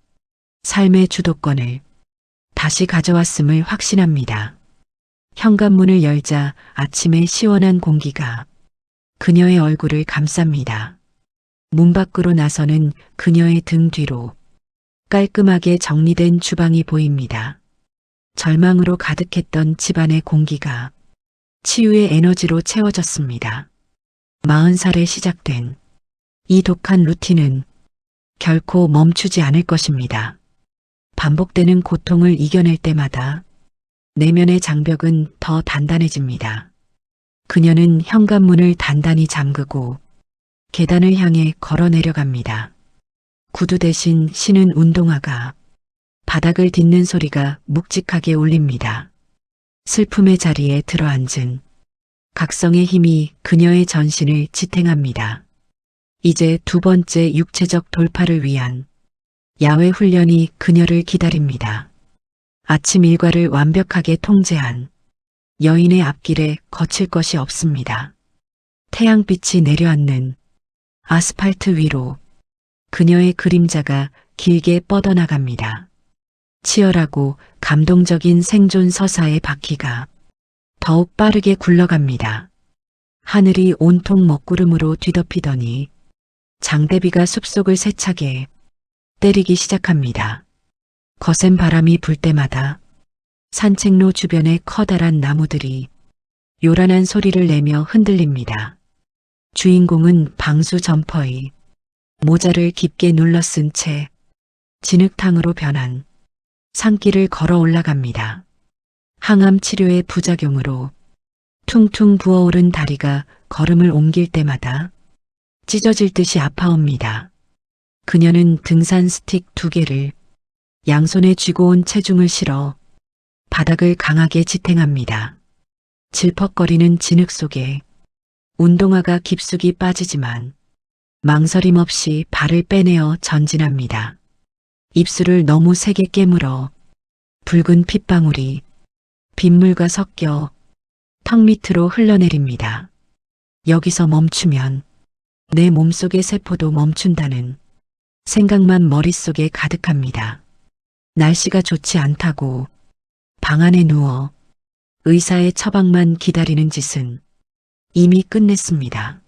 삶의 주도권을 다시 가져왔음을 확신합니다. 현관문을 열자 아침의 시원한 공기가 그녀의 얼굴을 감쌉니다. 문 밖으로 나서는 그녀의 등 뒤로 깔끔하게 정리된 주방이 보입니다. 절망으로 가득했던 집안의 공기가 치유의 에너지로 채워졌습니다. 40살에 시작된 이 독한 루틴은 결코 멈추지 않을 것입니다. 반복되는 고통을 이겨낼 때마다 내면의 장벽은 더 단단해집니다. 그녀는 현관문을 단단히 잠그고 계단을 향해 걸어 내려갑니다. 구두 대신 신은 운동화가 바닥을 딛는 소리가 묵직하게 울립니다. 슬픔의 자리에 들어앉은 각성의 힘이 그녀의 전신을 지탱합니다. 이제 두 번째 육체적 돌파를 위한 야외 훈련이 그녀를 기다립니다. 아침 일과를 완벽하게 통제한 여인의 앞길에 거칠 것이 없습니다. 태양빛이 내려앉는 아스팔트 위로 그녀의 그림자가 길게 뻗어나갑니다. 치열하고 감동적인 생존 서사의 바퀴가 더욱 빠르게 굴러갑니다. 하늘이 온통 먹구름으로 뒤덮이더니 장대비가 숲속을 세차게 때리기 시작합니다. 거센 바람이 불 때마다 산책로 주변의 커다란 나무들이 요란한 소리를 내며 흔들립니다. 주인공은 방수 점퍼의 모자를 깊게 눌러 쓴 채 진흙탕으로 변한 산길을 걸어 올라갑니다. 항암 치료의 부작용으로 퉁퉁 부어오른 다리가 걸음을 옮길 때마다 찢어질 듯이 아파옵니다. 그녀는 등산 스틱 2개를 양손에 쥐고 온 체중을 실어 바닥을 강하게 지탱합니다. 질퍽거리는 진흙 속에 운동화가 깊숙이 빠지지만 망설임 없이 발을 빼내어 전진합니다. 입술을 너무 세게 깨물어 붉은 핏방울이 빗물과 섞여 턱 밑으로 흘러내립니다. 여기서 멈추면 내 몸속의 세포도 멈춘다는 생각만 머릿속에 가득합니다. 날씨가 좋지 않다고 방 안에 누워 의사의 처방만 기다리는 짓은 이미 끝냈습니다.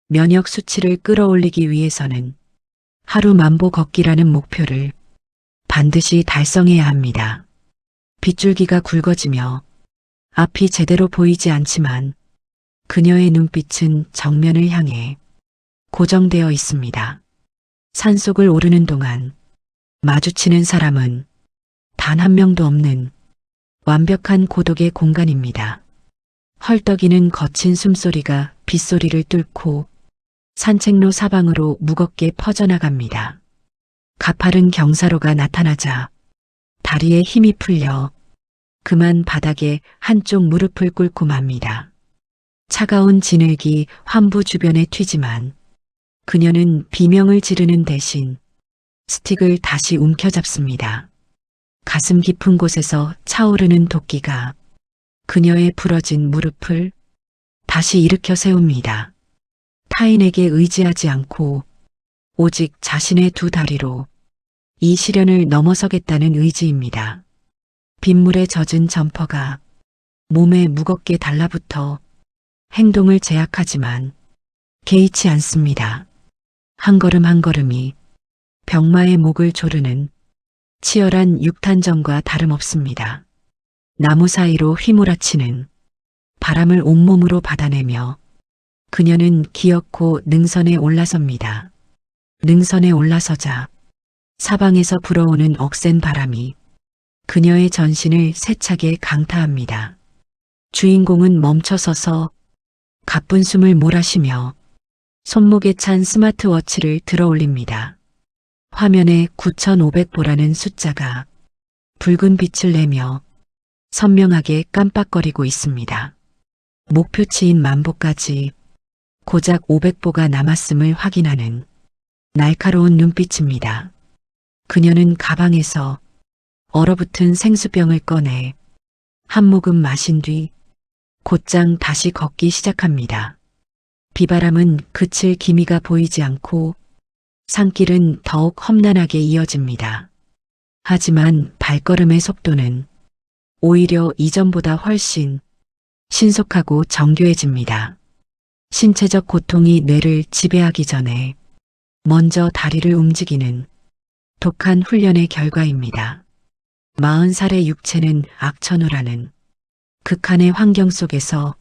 면역 수치를 끌어올리기 위해서는 하루 만보 걷기라는 목표를 반드시 달성해야 합니다. 빗줄기가 굵어지며 앞이 제대로 보이지 않지만 그녀의 눈빛은 정면을 향해 고정되어 있습니다. 산속을 오르는 동안 마주치는 사람은 단 한 명도 없는 완벽한 고독의 공간입니다. 헐떡이는 거친 숨소리가 빗소리를 뚫고 산책로 사방으로 무겁게 퍼져나갑니다. 가파른 경사로가 나타나자 다리에 힘이 풀려 그만 바닥에 한쪽 무릎을 꿇고 맙니다. 차가운 진흙이 환부 주변에 튀지만 그녀는 비명을 지르는 대신 스틱을 다시 움켜잡습니다. 가슴 깊은 곳에서 차오르는 도끼가 그녀의 부러진 무릎을 다시 일으켜 세웁니다. 타인에게 의지하지 않고 오직 자신의 2 다리로 이 시련을 넘어서겠다는 의지입니다. 빗물에 젖은 점퍼가 몸에 무겁게 달라붙어 행동을 제약하지만 개의치 않습니다. 한 걸음 한 걸음이 병마의 목을 조르는 치열한 육탄전과 다름없습니다. 나무 사이로 휘몰아치는 바람을 온몸으로 받아내며 그녀는 기어코 능선에 올라섭니다. 능선에 올라서자 사방에서 불어오는 억센 바람이 그녀의 전신을 세차게 강타합니다. 주인공은 멈춰서서 가쁜 숨을 몰아쉬며 손목에 찬 스마트워치를 들어 올립니다. 화면에 9,500보라는 숫자가 붉은 빛을 내며 선명하게 깜빡거리고 있습니다. 목표치인 10,000보까지 고작 500보가 남았음을 확인하는 날카로운 눈빛입니다. 그녀는 가방에서 얼어붙은 생수병을 꺼내 한 모금 마신 뒤 곧장 다시 걷기 시작합니다. 비바람은 그칠 기미가 보이지 않고 산길은 더욱 험난하게 이어집니다. 하지만 발걸음의 속도는 오히려 이전보다 훨씬 신속하고 정교해집니다. 신체적 고통이 뇌를 지배하기 전에 먼저 다리를 움직이는 독한 훈련의 결과입니다. 40살의 육체는 악천후라는 극한의 환경 속에서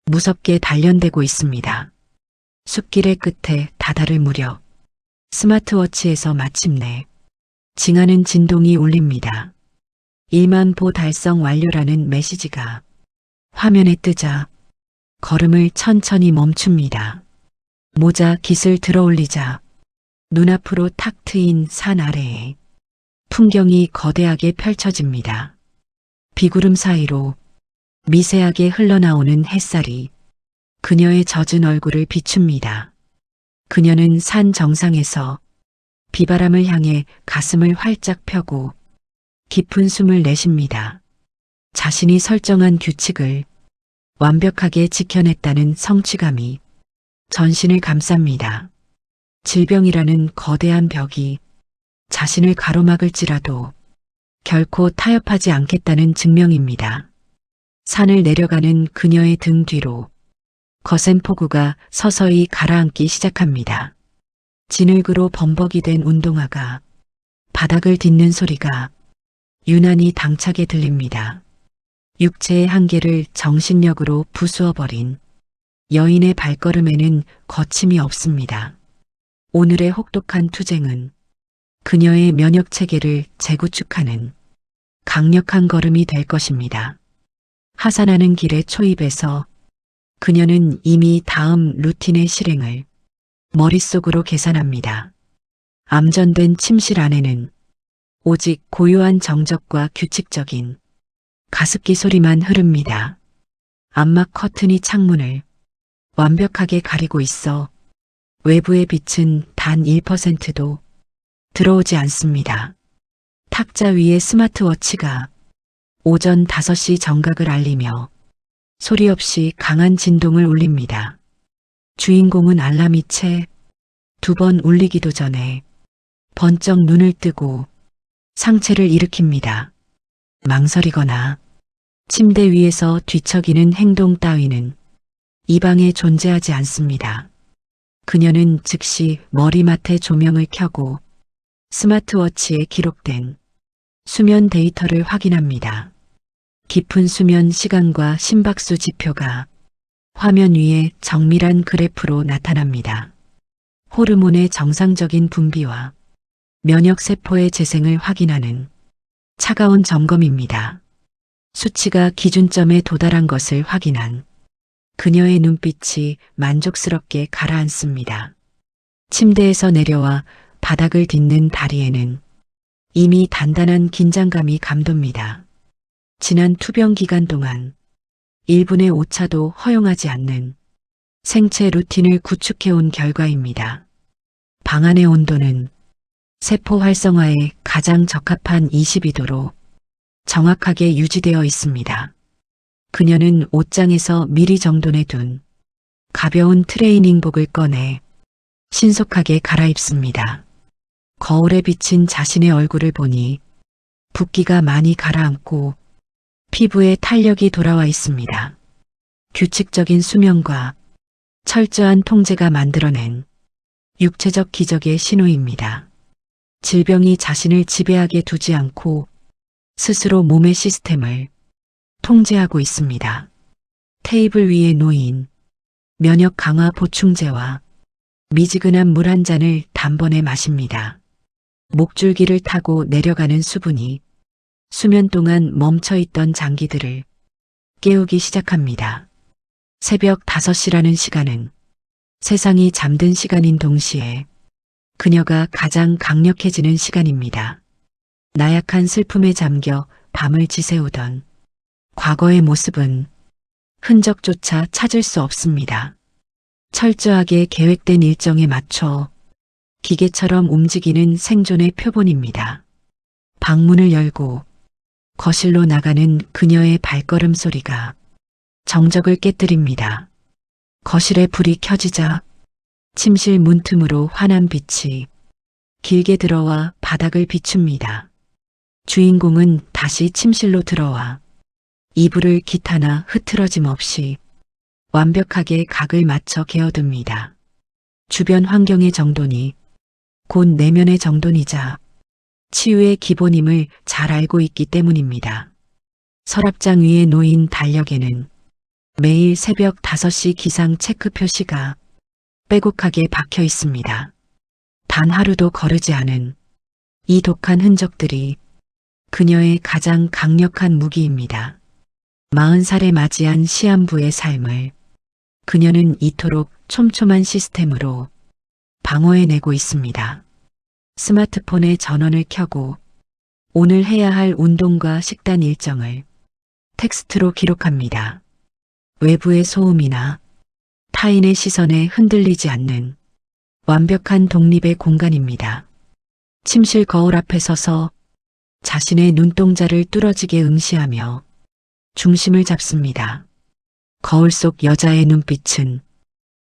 무섭게 단련되고 있습니다. 숲길의 끝에 다다를 무렵 스마트워치에서 마침내 징하는 진동이 울립니다. 10,000보 달성 완료라는 메시지가 화면에 뜨자 걸음을 천천히 멈춥니다. 모자 깃을 들어 올리자 눈앞으로 탁 트인 산 아래에 풍경이 거대하게 펼쳐집니다. 비구름 사이로 미세하게 흘러나오는 햇살이 그녀의 젖은 얼굴을 비춥니다. 그녀는 산 정상에서 비바람을 향해 가슴을 활짝 펴고 깊은 숨을 내쉽니다. 자신이 설정한 규칙을 완벽하게 지켜냈다는 성취감이 전신을 감쌉니다. 질병이라는 거대한 벽이 자신을 가로막을지라도 결코 타협하지 않겠다는 증명입니다. 산을 내려가는 그녀의 등 뒤로 거센 폭우가 서서히 가라앉기 시작합니다. 진흙으로 범벅이 된 운동화가 바닥을 딛는 소리가 유난히 당차게 들립니다. 육체의 한계를 정신력으로 부수어버린 여인의 발걸음에는 거침이 없습니다. 오늘의 혹독한 투쟁은 그녀의 면역 체계를 재구축하는 강력한 걸음이 될 것입니다. 하산하는 길의 초입에서 그녀는 이미 다음 루틴의 실행을 머릿속으로 계산합니다. 암전된 침실 안에는 오직 고요한 정적과 규칙적인 가습기 소리만 흐릅니다. 암막 커튼이 창문을 완벽하게 가리고 있어 외부의 빛은 단 1%도 들어오지 않습니다. 탁자 위에 스마트워치가 오전 5시 정각을 알리며 소리 없이 강한 진동을 울립니다. 주인공은 알람이 채 2번 울리기도 전에 번쩍 눈을 뜨고 상체를 일으킵니다. 망설이거나 침대 위에서 뒤척이는 행동 따위는 이 방에 존재하지 않습니다. 그녀는 즉시 머리맡에 조명을 켜고 스마트워치에 기록된 수면 데이터를 확인합니다. 깊은 수면 시간과 심박수 지표가 화면 위에 정밀한 그래프로 나타납니다. 호르몬의 정상적인 분비와 면역세포의 재생을 확인하는 차가운 점검입니다. 수치가 기준점에 도달한 것을 확인한 그녀의 눈빛이 만족스럽게 가라앉습니다. 침대에서 내려와 바닥을 딛는 다리에는 이미 단단한 긴장감이 감돕니다. 지난 투병 기간 동안 1분의 오차도 허용하지 않는 생체 루틴을 구축해온 결과입니다. 방 안의 온도는 세포 활성화에 가장 적합한 22도로 정확하게 유지되어 있습니다. 그녀는 옷장에서 미리 정돈해둔 가벼운 트레이닝복을 꺼내 신속하게 갈아입습니다. 거울에 비친 자신의 얼굴을 보니 붓기가 많이 가라앉고 피부에 탄력이 돌아와 있습니다. 규칙적인 수면과 철저한 통제가 만들어낸 육체적 기적의 신호입니다. 질병이 자신을 지배하게 두지 않고 스스로 몸의 시스템을 통제하고 있습니다. 테이블 위에 놓인 면역 강화 보충제와 미지근한 물 한 잔을 단번에 마십니다. 목줄기를 타고 내려가는 수분이 수면 동안 멈춰있던 장기들을 깨우기 시작합니다. 새벽 5시라는 시간은 세상이 잠든 시간인 동시에 그녀가 가장 강력해지는 시간입니다. 나약한 슬픔에 잠겨 밤을 지새우던 과거의 모습은 흔적조차 찾을 수 없습니다. 철저하게 계획된 일정에 맞춰 기계처럼 움직이는 생존의 표본입니다. 방문을 열고 거실로 나가는 그녀의 발걸음 소리가 정적을 깨뜨립니다. 거실에 불이 켜지자 침실 문틈으로 환한 빛이 길게 들어와 바닥을 비춥니다. 주인공은 다시 침실로 들어와 이불을 기타나 흐트러짐 없이 완벽하게 각을 맞춰 개어듭니다. 주변 환경의 정돈이 곧 내면의 정돈이자 치유의 기본임을 잘 알고 있기 때문입니다. 서랍장 위에 놓인 달력에는 매일 새벽 5시 기상 체크 표시가 빼곡하게 박혀 있습니다. 단 하루도 거르지 않은 이 독한 흔적들이 그녀의 가장 강력한 무기입니다. 40살에 맞이한 시한부의 삶을 그녀는 이토록 촘촘한 시스템으로 방어해내고 있습니다. 스마트폰에 전원을 켜고 오늘 해야 할 운동과 식단 일정을 텍스트로 기록합니다. 외부의 소음이나 타인의 시선에 흔들리지 않는 완벽한 독립의 공간입니다. 침실 거울 앞에 서서 자신의 눈동자를 뚫어지게 응시하며 중심을 잡습니다. 거울 속 여자의 눈빛은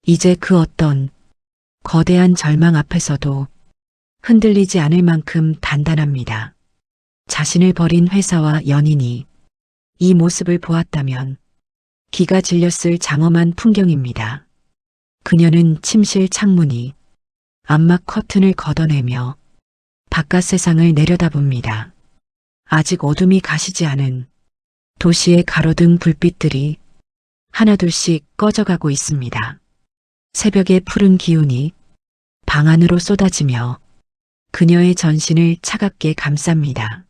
이제 그 어떤 거대한 절망 앞에서도 흔들리지 않을 만큼 단단합니다. 자신을 버린 회사와 연인이 이 모습을 보았다면 기가 질렸을 장엄한 풍경입니다. 그녀는 침실 창문이 암막 커튼을 걷어내며 바깥 세상을 내려다봅니다. 아직 어둠이 가시지 않은 도시의 가로등 불빛들이 하나둘씩 꺼져가고 있습니다. 새벽의 푸른 기운이 방 안으로 쏟아지며 그녀의 전신을 차갑게 감쌉니다.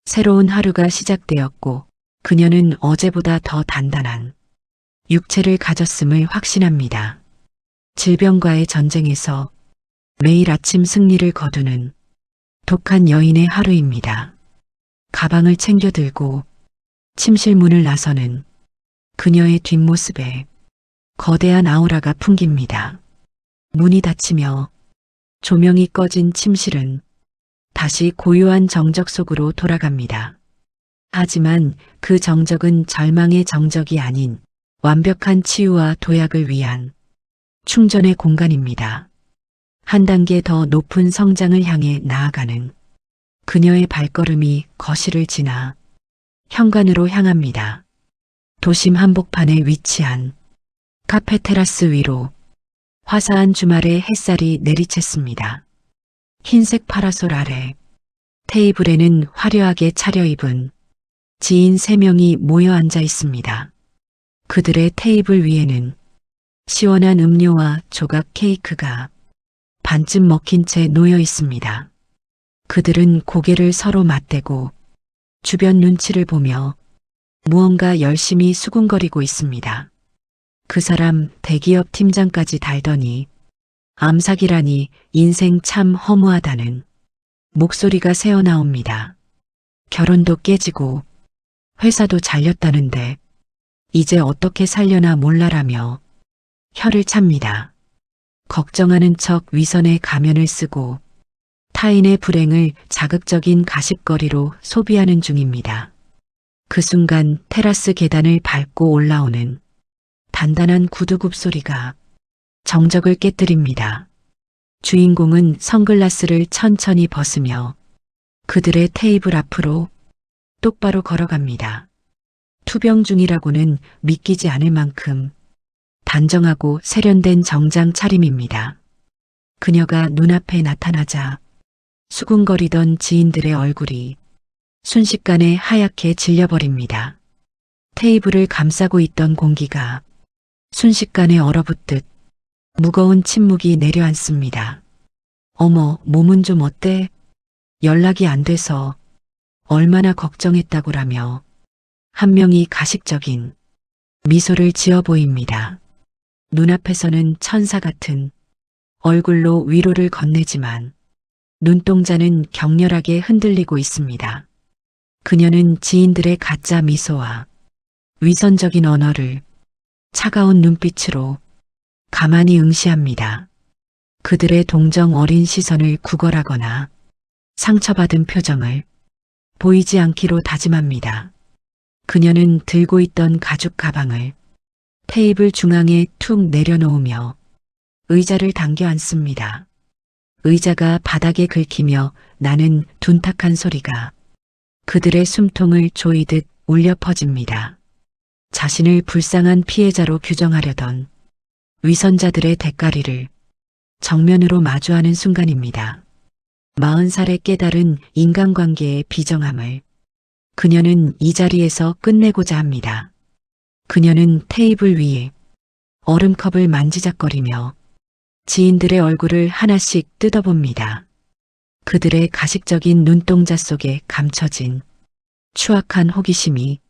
새로운 하루가 시작되었고 그녀는 어제보다 더 단단한 육체를 가졌음을 확신합니다. 질병과의 전쟁에서 매일 아침 승리를 거두는 독한 여인의 하루입니다. 가방을 챙겨 들고 침실 문을 나서는 그녀의 뒷모습에 거대한 아우라가 풍깁니다. 문이 닫히며 조명이 꺼진 침실은 다시 고요한 정적 속으로 돌아갑니다. 하지만 그 정적은 절망의 정적이 아닌 완벽한 치유와 도약을 위한 충전의 공간입니다. 한 단계 더 높은 성장을 향해 나아가는 그녀의 발걸음이 거실을 지나 현관으로 향합니다. 도심 한복판에 위치한 카페 테라스 위로 화사한 주말의 햇살이 내리쳤습니다. 흰색 파라솔 아래 테이블에는 화려하게 차려입은 지인 3명이 모여 앉아 있습니다. 그들의 테이블 위에는 시원한 음료와 조각 케이크가 반쯤 먹힌 채 놓여 있습니다. 그들은 고개를 서로 맞대고 주변 눈치를 보며 무언가 열심히 수군거리고 있습니다. 그 사람 대기업 팀장까지 달더니 암삭이라니 인생 참 허무하다는 목소리가 새어나옵니다. 결혼도 깨지고 회사도 잘렸다는데 이제 어떻게 살려나 몰라라며 혀를 찹니다. 걱정하는 척 위선의 가면을 쓰고 타인의 불행을 자극적인 가십거리로 소비하는 중입니다. 그 순간 테라스 계단을 밟고 올라오는 단단한 구두굽 소리가 정적을 깨뜨립니다. 주인공은 선글라스를 천천히 벗으며 그들의 테이블 앞으로 똑바로 걸어갑니다. 투병 중이라고는 믿기지 않을 만큼 단정하고 세련된 정장 차림입니다. 그녀가 눈앞에 나타나자 수군거리던 지인들의 얼굴이 순식간에 하얗게 질려버립니다. 테이블을 감싸고 있던 공기가 순식간에 얼어붙듯 무거운 침묵이 내려앉습니다. 어머, 몸은 좀 어때? 연락이 안 돼서 얼마나 걱정했다고라며 한 명이 가식적인 미소를 지어 보입니다. 눈앞에서는 천사 같은 얼굴로 위로를 건네지만 눈동자는 격렬하게 흔들리고 있습니다. 그녀는 지인들의 가짜 미소와 위선적인 언어를 차가운 눈빛으로 가만히 응시합니다. 그들의 동정 어린 시선을 구걸하거나 상처받은 표정을 보이지 않기로 다짐합니다. 그녀는 들고 있던 가죽 가방을 테이블 중앙에 툭 내려놓으며 의자를 당겨 앉습니다. 의자가 바닥에 긁히며 나는 둔탁한 소리가 그들의 숨통을 조이듯 울려 퍼집니다. 자신을 불쌍한 피해자로 규정하려던 위선자들의 대가리를 정면으로 마주하는 순간입니다. 40살에 깨달은 인간관계의 비정함을 그녀는 이 자리에서 끝내고자 합니다. 그녀는 테이블 위에 얼음컵을 만지작거리며 지인들의 얼굴을 하나씩 뜯어봅니다. 그들의 가식적인 눈동자 속에 감춰진 추악한 호기심이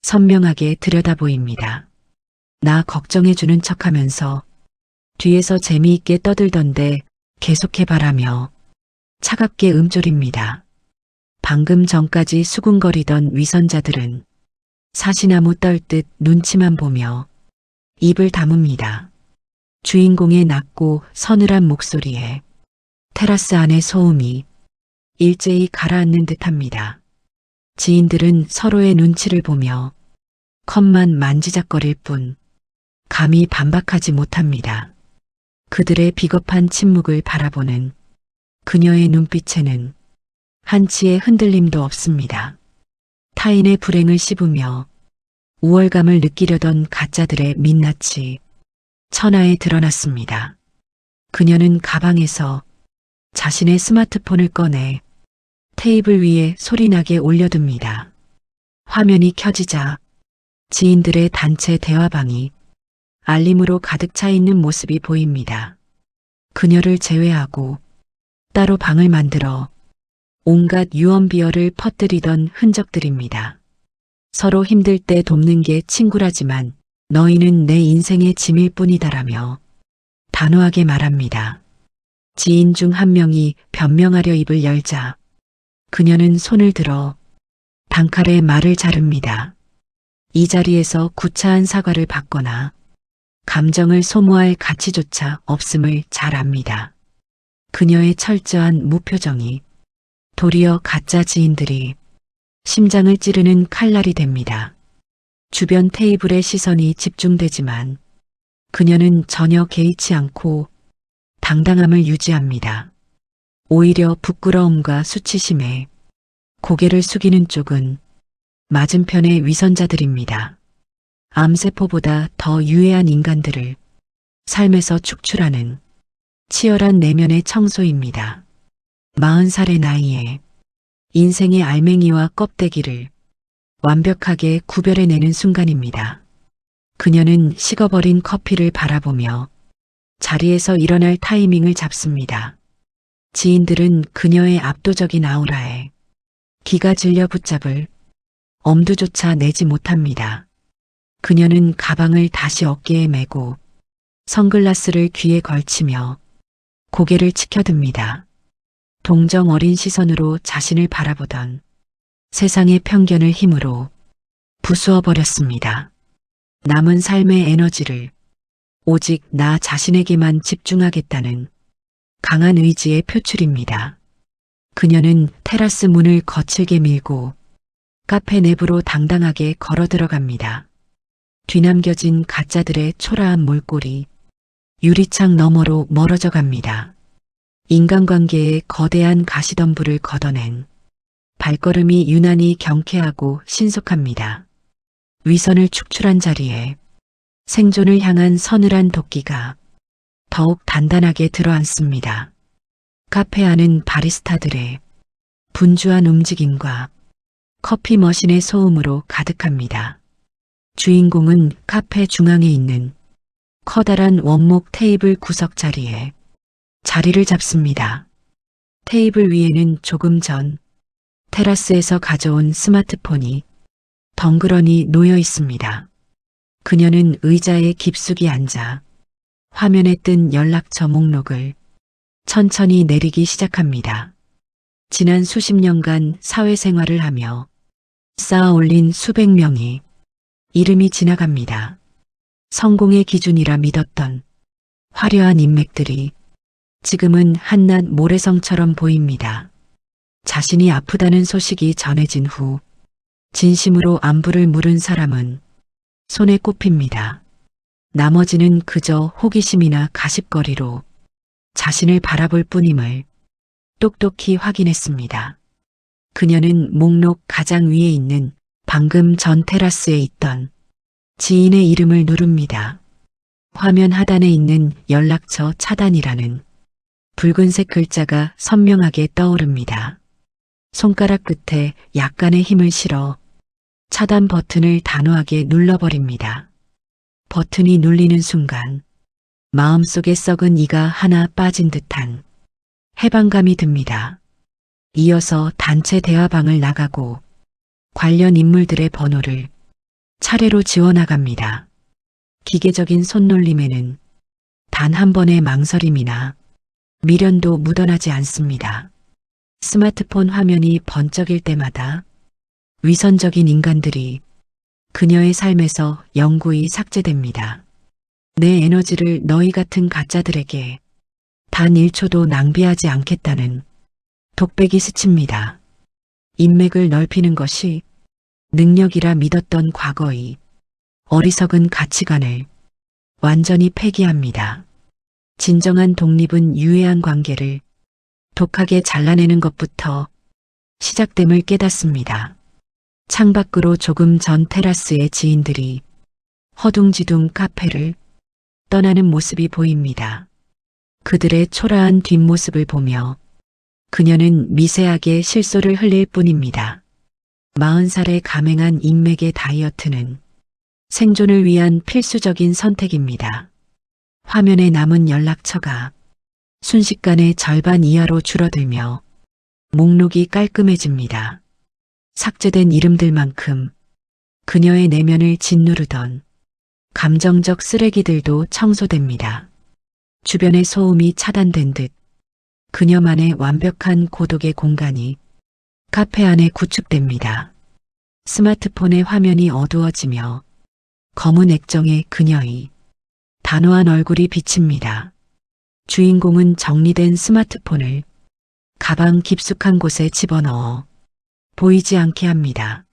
선명하게 들여다 보입니다. 나 걱정해주는 척하면서 뒤에서 재미있게 떠들던데 계속해봐라며 차갑게 음졸입니다. 방금 전까지 수군거리던 위선자들은 사시나무 떨듯 눈치만 보며 입을 다뭅니다. 주인공의 낮고 서늘한 목소리에 테라스 안의 소음이 일제히 가라앉는 듯합니다. 지인들은 서로의 눈치를 보며 컵만 만지작거릴 뿐 감히 반박하지 못합니다. 그들의 비겁한 침묵을 바라보는 그녀의 눈빛에는 한치의 흔들림도 없습니다. 타인의 불행을 씹으며 우월감을 느끼려던 가짜들의 민낯이 천하에 드러났습니다. 그녀는 가방에서 자신의 스마트폰을 꺼내 테이블 위에 소리나게 올려둡니다. 화면이 켜지자 지인들의 단체 대화방이 알림으로 가득 차 있는 모습이 보입니다. 그녀를 제외하고 따로 방을 만들어 온갖 유언비어를 퍼뜨리던 흔적들입니다. 서로 힘들 때 돕는 게 친구라지만 너희는 내 인생의 짐일 뿐이다라며 단호하게 말합니다. 지인 중 한 명이 변명하려 입을 열자 그녀는 손을 들어 단칼에 말을 자릅니다. 이 자리에서 구차한 사과를 받거나 감정을 소모할 가치조차 없음을 잘 압니다. 그녀의 철저한 무표정이 도리어 가짜 지인들이 심장을 찌르는 칼날이 됩니다. 주변 테이블에 시선이 집중되지만 그녀는 전혀 개의치 않고 당당함을 유지합니다. 오히려 부끄러움과 수치심에 고개를 숙이는 쪽은 맞은편의 위선자들입니다. 암세포보다 더 유해한 인간들을 삶에서 축출하는 치열한 내면의 청소입니다. 40살의 나이에 인생의 알맹이와 껍데기를 완벽하게 구별해내는 순간입니다. 그녀는 식어버린 커피를 바라보며 자리에서 일어날 타이밍을 잡습니다. 지인들은 그녀의 압도적인 아우라에 기가 질려 붙잡을 엄두조차 내지 못합니다. 그녀는 가방을 다시 어깨에 메고 선글라스를 귀에 걸치며 고개를 치켜듭니다. 동정 어린 시선으로 자신을 바라보던 세상의 편견을 힘으로 부수어 버렸습니다. 남은 삶의 에너지를 오직 나 자신에게만 집중하겠다는 강한 의지의 표출입니다. 그녀는 테라스 문을 거칠게 밀고 카페 내부로 당당하게 걸어 들어갑니다. 뒤남겨진 가짜들의 초라한 몰골이 유리창 너머로 멀어져 갑니다. 인간관계의 거대한 가시덤불을 걷어낸 발걸음이 유난히 경쾌하고 신속합니다. 위선을 축출한 자리에 생존을 향한 서늘한 도끼가 더욱 단단하게 들어앉습니다. 카페 안은 바리스타들의 분주한 움직임과 커피 머신의 소음으로 가득합니다. 주인공은 카페 중앙에 있는 커다란 원목 테이블 구석 자리에 자리를 잡습니다. 테이블 위에는 조금 전 테라스에서 가져온 스마트폰이 덩그러니 놓여 있습니다. 그녀는 의자에 깊숙이 앉아 화면에 뜬 연락처 목록을 천천히 내리기 시작합니다. 지난 수십 년간 사회생활을 하며 쌓아 올린 수백 명이 이름이 지나갑니다. 성공의 기준이라 믿었던 화려한 인맥들이 지금은 한낱 모래성처럼 보입니다. 자신이 아프다는 소식이 전해진 후 진심으로 안부를 물은 사람은 손에 꼽힙니다. 나머지는 그저 호기심이나 가십거리로 자신을 바라볼 뿐임을 똑똑히 확인했습니다. 그녀는 목록 가장 위에 있는 방금 전 테라스에 있던 지인의 이름을 누릅니다. 화면 하단에 있는 연락처 차단이라는 붉은색 글자가 선명하게 떠오릅니다. 손가락 끝에 약간의 힘을 실어 차단 버튼을 단호하게 눌러버립니다. 버튼이 눌리는 순간 마음속에 썩은 이가 하나 빠진 듯한 해방감이 듭니다. 이어서 단체 대화방을 나가고 관련 인물들의 번호를 차례로 지워나갑니다. 기계적인 손놀림에는 단 한 번의 망설임이나 미련도 묻어나지 않습니다. 스마트폰 화면이 번쩍일 때마다 위선적인 인간들이 그녀의 삶에서 영구히 삭제됩니다. 내 에너지를 너희 같은 가짜들에게 단 1초도 낭비하지 않겠다는 독백이 스칩니다. 인맥을 넓히는 것이 능력이라 믿었던 과거의 어리석은 가치관을 완전히 폐기합니다. 진정한 독립은 유해한 관계를 독하게 잘라내는 것부터 시작됨을 깨닫습니다. 창밖으로 조금 전 테라스의 지인들이 허둥지둥 카페를 떠나는 모습이 보입니다. 그들의 초라한 뒷모습을 보며 그녀는 미세하게 실소를 흘릴 뿐입니다. 40살에 감행한 인맥의 다이어트는 생존을 위한 필수적인 선택입니다. 화면에 남은 연락처가 순식간에 절반 이하로 줄어들며 목록이 깔끔해집니다. 삭제된 이름들만큼 그녀의 내면을 짓누르던 감정적 쓰레기들도 청소됩니다. 주변의 소음이 차단된 듯 그녀만의 완벽한 고독의 공간이 카페 안에 구축됩니다. 스마트폰의 화면이 어두워지며 검은 액정에 그녀의 단호한 얼굴이 비칩니다. 주인공은 정리된 스마트폰을 가방 깊숙한 곳에 집어넣어 보이지 않게 합니다.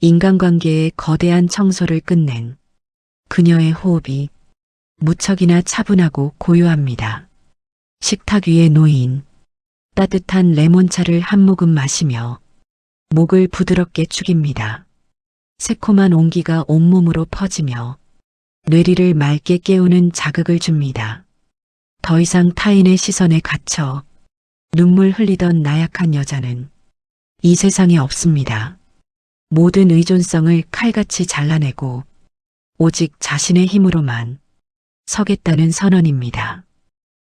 인간관계의 거대한 청소를 끝낸 그녀의 호흡이 무척이나 차분하고 고요합니다. 식탁 위에 놓인 따뜻한 레몬차를 한 모금 마시며 목을 부드럽게 축입니다. 새콤한 온기가 온몸으로 퍼지며 뇌리를 맑게 깨우는 자극을 줍니다. 더 이상 타인의 시선에 갇혀 눈물 흘리던 나약한 여자는 이 세상에 없습니다. 모든 의존성을 칼같이 잘라내고 오직 자신의 힘으로만 서겠다는 선언입니다.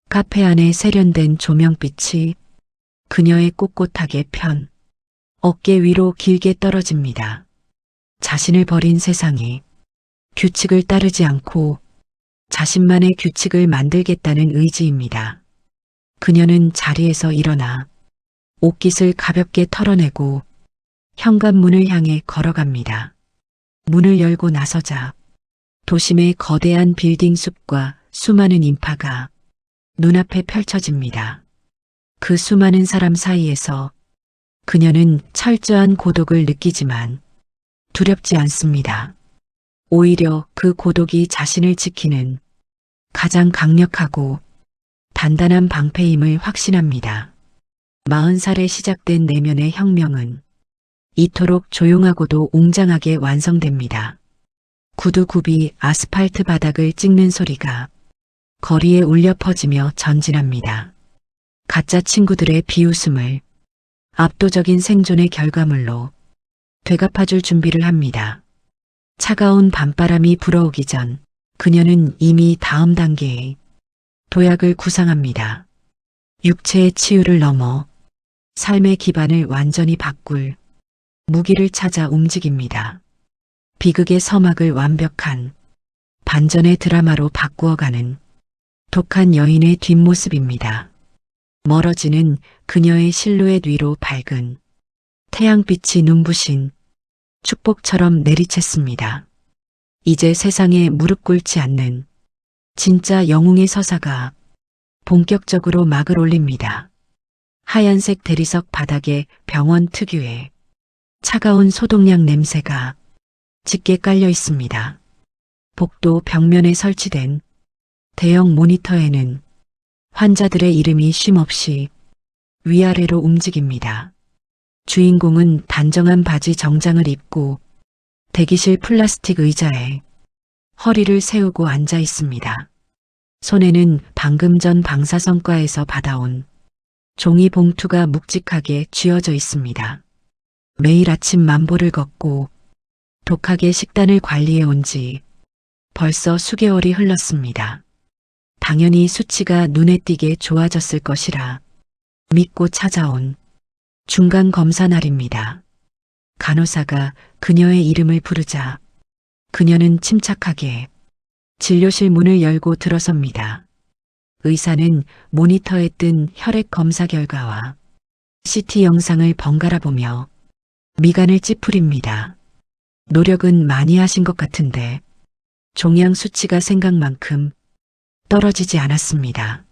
카페 안에 세련된 조명빛이 그녀의 꼿꼿하게 편 어깨 위로 길게 떨어집니다. 자신을 버린 세상에 규칙을 따르지 않고 자신만의 규칙을 만들겠다는 의지입니다. 그녀는 자리에서 일어나 옷깃을 가볍게 털어내고 현관문을 향해 걸어갑니다. 문을 열고 나서자 도심의 거대한 빌딩 숲과 수많은 인파가 눈앞에 펼쳐집니다. 그 수많은 사람 사이에서 그녀는 철저한 고독을 느끼지만 두렵지 않습니다. 오히려 그 고독이 자신을 지키는 가장 강력하고 단단한 방패임을 확신합니다. 40살에 시작된 내면의 혁명은 이토록 조용하고도 웅장하게 완성됩니다. 구두굽이 아스팔트 바닥을 찍는 소리가 거리에 울려 퍼지며 전진합니다. 가짜 친구들의 비웃음을 압도적인 생존의 결과물로 되갚아줄 준비를 합니다. 차가운 밤바람이 불어오기 전 그녀는 이미 다음 단계의 도약을 구상합니다. 육체의 치유를 넘어 삶의 기반을 완전히 바꿀 무기를 찾아 움직입니다. 비극의 서막을 완벽한 반전의 드라마로 바꾸어가는 독한 여인의 뒷모습입니다. 멀어지는 그녀의 실루엣 위로 밝은 태양빛이 눈부신 축복처럼 내리쳤습니다. 이제 세상에 무릎 꿇지 않는 진짜 영웅의 서사가 본격적으로 막을 올립니다. 하얀색 대리석 바닥에 병원 특유의 차가운 소독약 냄새가 짙게 깔려 있습니다. 복도 벽면에 설치된 대형 모니터에는 환자들의 이름이 쉼없이 위아래로 움직입니다. 주인공은 단정한 바지 정장을 입고 대기실 플라스틱 의자에 허리를 세우고 앉아 있습니다. 손에는 방금 전 방사선과에서 받아온 종이 봉투가 묵직하게 쥐어져 있습니다. 매일 아침 만보를 걷고 독하게 식단을 관리해 온 지 벌써 수개월이 흘렀습니다. 당연히 수치가 눈에 띄게 좋아졌을 것이라 믿고 찾아온 중간 검사 날입니다. 간호사가 그녀의 이름을 부르자 그녀는 침착하게 진료실 문을 열고 들어섭니다. 의사는 모니터에 뜬 혈액 검사 결과와 CT 영상을 번갈아 보며 미간을 찌푸립니다. 노력은 많이 하신 것 같은데 종양 수치가 생각만큼 떨어지지 않았습니다.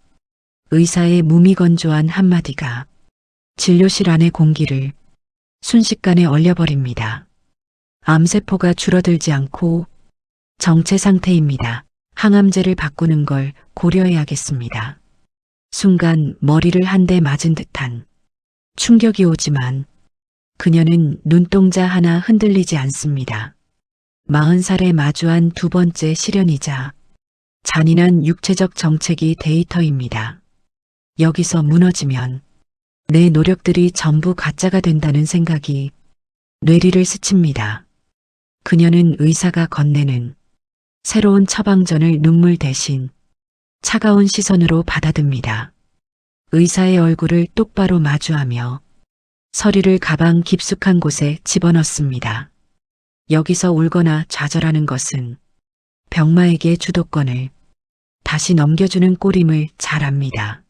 의사의 무미건조한 한마디가 진료실 안의 공기를 순식간에 얼려버립니다. 암세포가 줄어들지 않고 정체 상태입니다. 항암제를 바꾸는 걸 고려해야겠습니다. 순간 머리를 한 대 맞은 듯한 충격이 오지만 그녀는 눈동자 하나 흔들리지 않습니다. 40살에 마주한 두 번째 시련이자 잔인한 육체적 정책이 데이터입니다. 여기서 무너지면 내 노력들이 전부 가짜가 된다는 생각이 뇌리를 스칩니다. 그녀는 의사가 건네는 새로운 처방전을 눈물 대신 차가운 시선으로 받아듭니다. 의사의 얼굴을 똑바로 마주하며 서리를 가방 깊숙한 곳에 집어넣습니다. 여기서 울거나 좌절하는 것은 병마에게 주도권을 다시 넘겨주는 꼴임을 잘 압니다.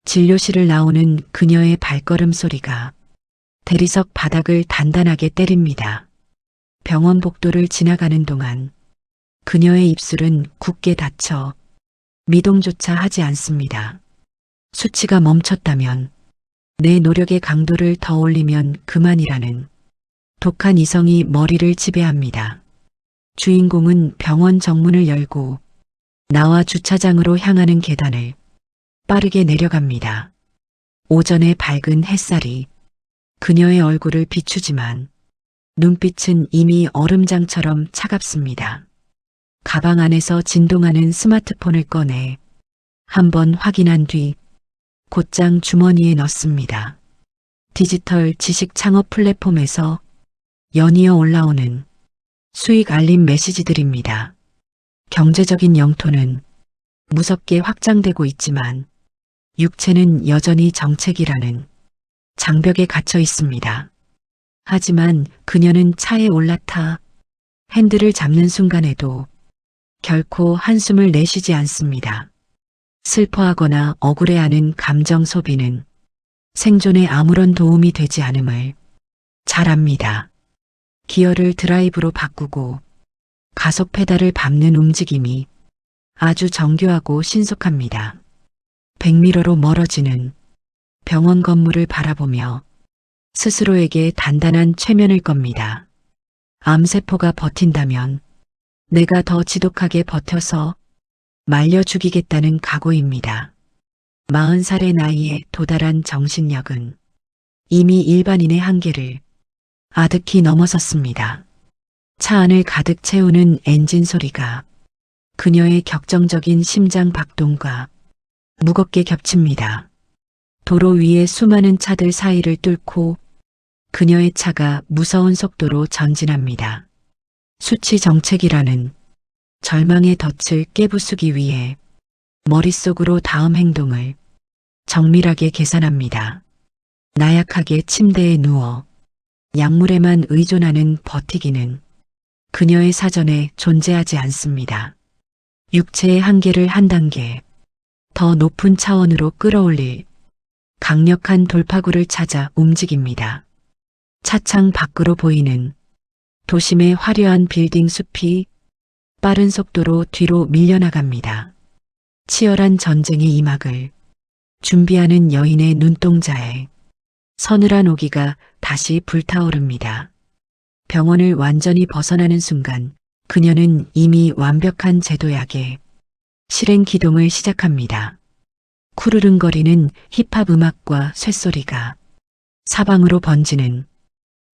진료실을 나오는 그녀의 발걸음 소리가 대리석 바닥을 단단하게 때립니다. 병원 복도를 지나가는 동안 그녀의 입술은 굳게 닫혀 미동조차 하지 않습니다. 수치가 멈췄다면, 내 노력의 강도를 더 올리면 그만이라는 독한 이성이 머리를 지배합니다. 주인공은 병원 정문을 열고 나와 주차장으로 향하는 계단을 빠르게 내려갑니다. 오전의 밝은 햇살이 그녀의 얼굴을 비추지만 눈빛은 이미 얼음장처럼 차갑습니다. 가방 안에서 진동하는 스마트폰을 꺼내 한번 확인한 뒤 곧장 주머니에 넣습니다. 디지털 지식 창업 플랫폼에서 연이어 올라오는 수익 알림 메시지들입니다. 경제적인 영토는 무섭게 확장되고 있지만 육체는 여전히 정책이라는 장벽에 갇혀 있습니다. 하지만 그녀는 차에 올라타 핸들을 잡는 순간에도 결코 한숨을 내쉬지 않습니다. 슬퍼하거나 억울해하는 감정 소비는 생존에 아무런 도움이 되지 않음을 잘 압니다. 기어를 드라이브로 바꾸고 가속 페달을 밟는 움직임이 아주 정교하고 신속합니다. 백미러로 멀어지는 병원 건물을 바라보며 스스로에게 단단한 최면을 겁니다. 암세포가 버틴다면 내가 더 지독하게 버텨서 말려 죽이겠다는 각오입니다. 40살의 나이에 도달한 정신력은 이미 일반인의 한계를 아득히 넘어섰습니다. 차 안을 가득 채우는 엔진 소리가 그녀의 격정적인 심장 박동과 무겁게 겹칩니다. 도로 위의 수많은 차들 사이를 뚫고 그녀의 차가 무서운 속도로 전진합니다. 수치 정책이라는 절망의 덫을 깨부수기 위해 머릿속으로 다음 행동을 정밀하게 계산합니다. 나약하게 침대에 누워 약물에만 의존하는 버티기는 그녀의 사전에 존재하지 않습니다. 육체의 한계를 한 단계 더 높은 차원으로 끌어올릴 강력한 돌파구를 찾아 움직입니다. 차창 밖으로 보이는 도심의 화려한 빌딩 숲이 빠른 속도로 뒤로 밀려나갑니다. 치열한 전쟁의 이막을 준비하는 여인의 눈동자에 서늘한 오기가 다시 불타오릅니다. 병원을 완전히 벗어나는 순간 그녀는 이미 완벽한 제도약의 실행 기동을 시작합니다. 쿠르릉거리는 힙합 음악과 쇳소리가 사방으로 번지는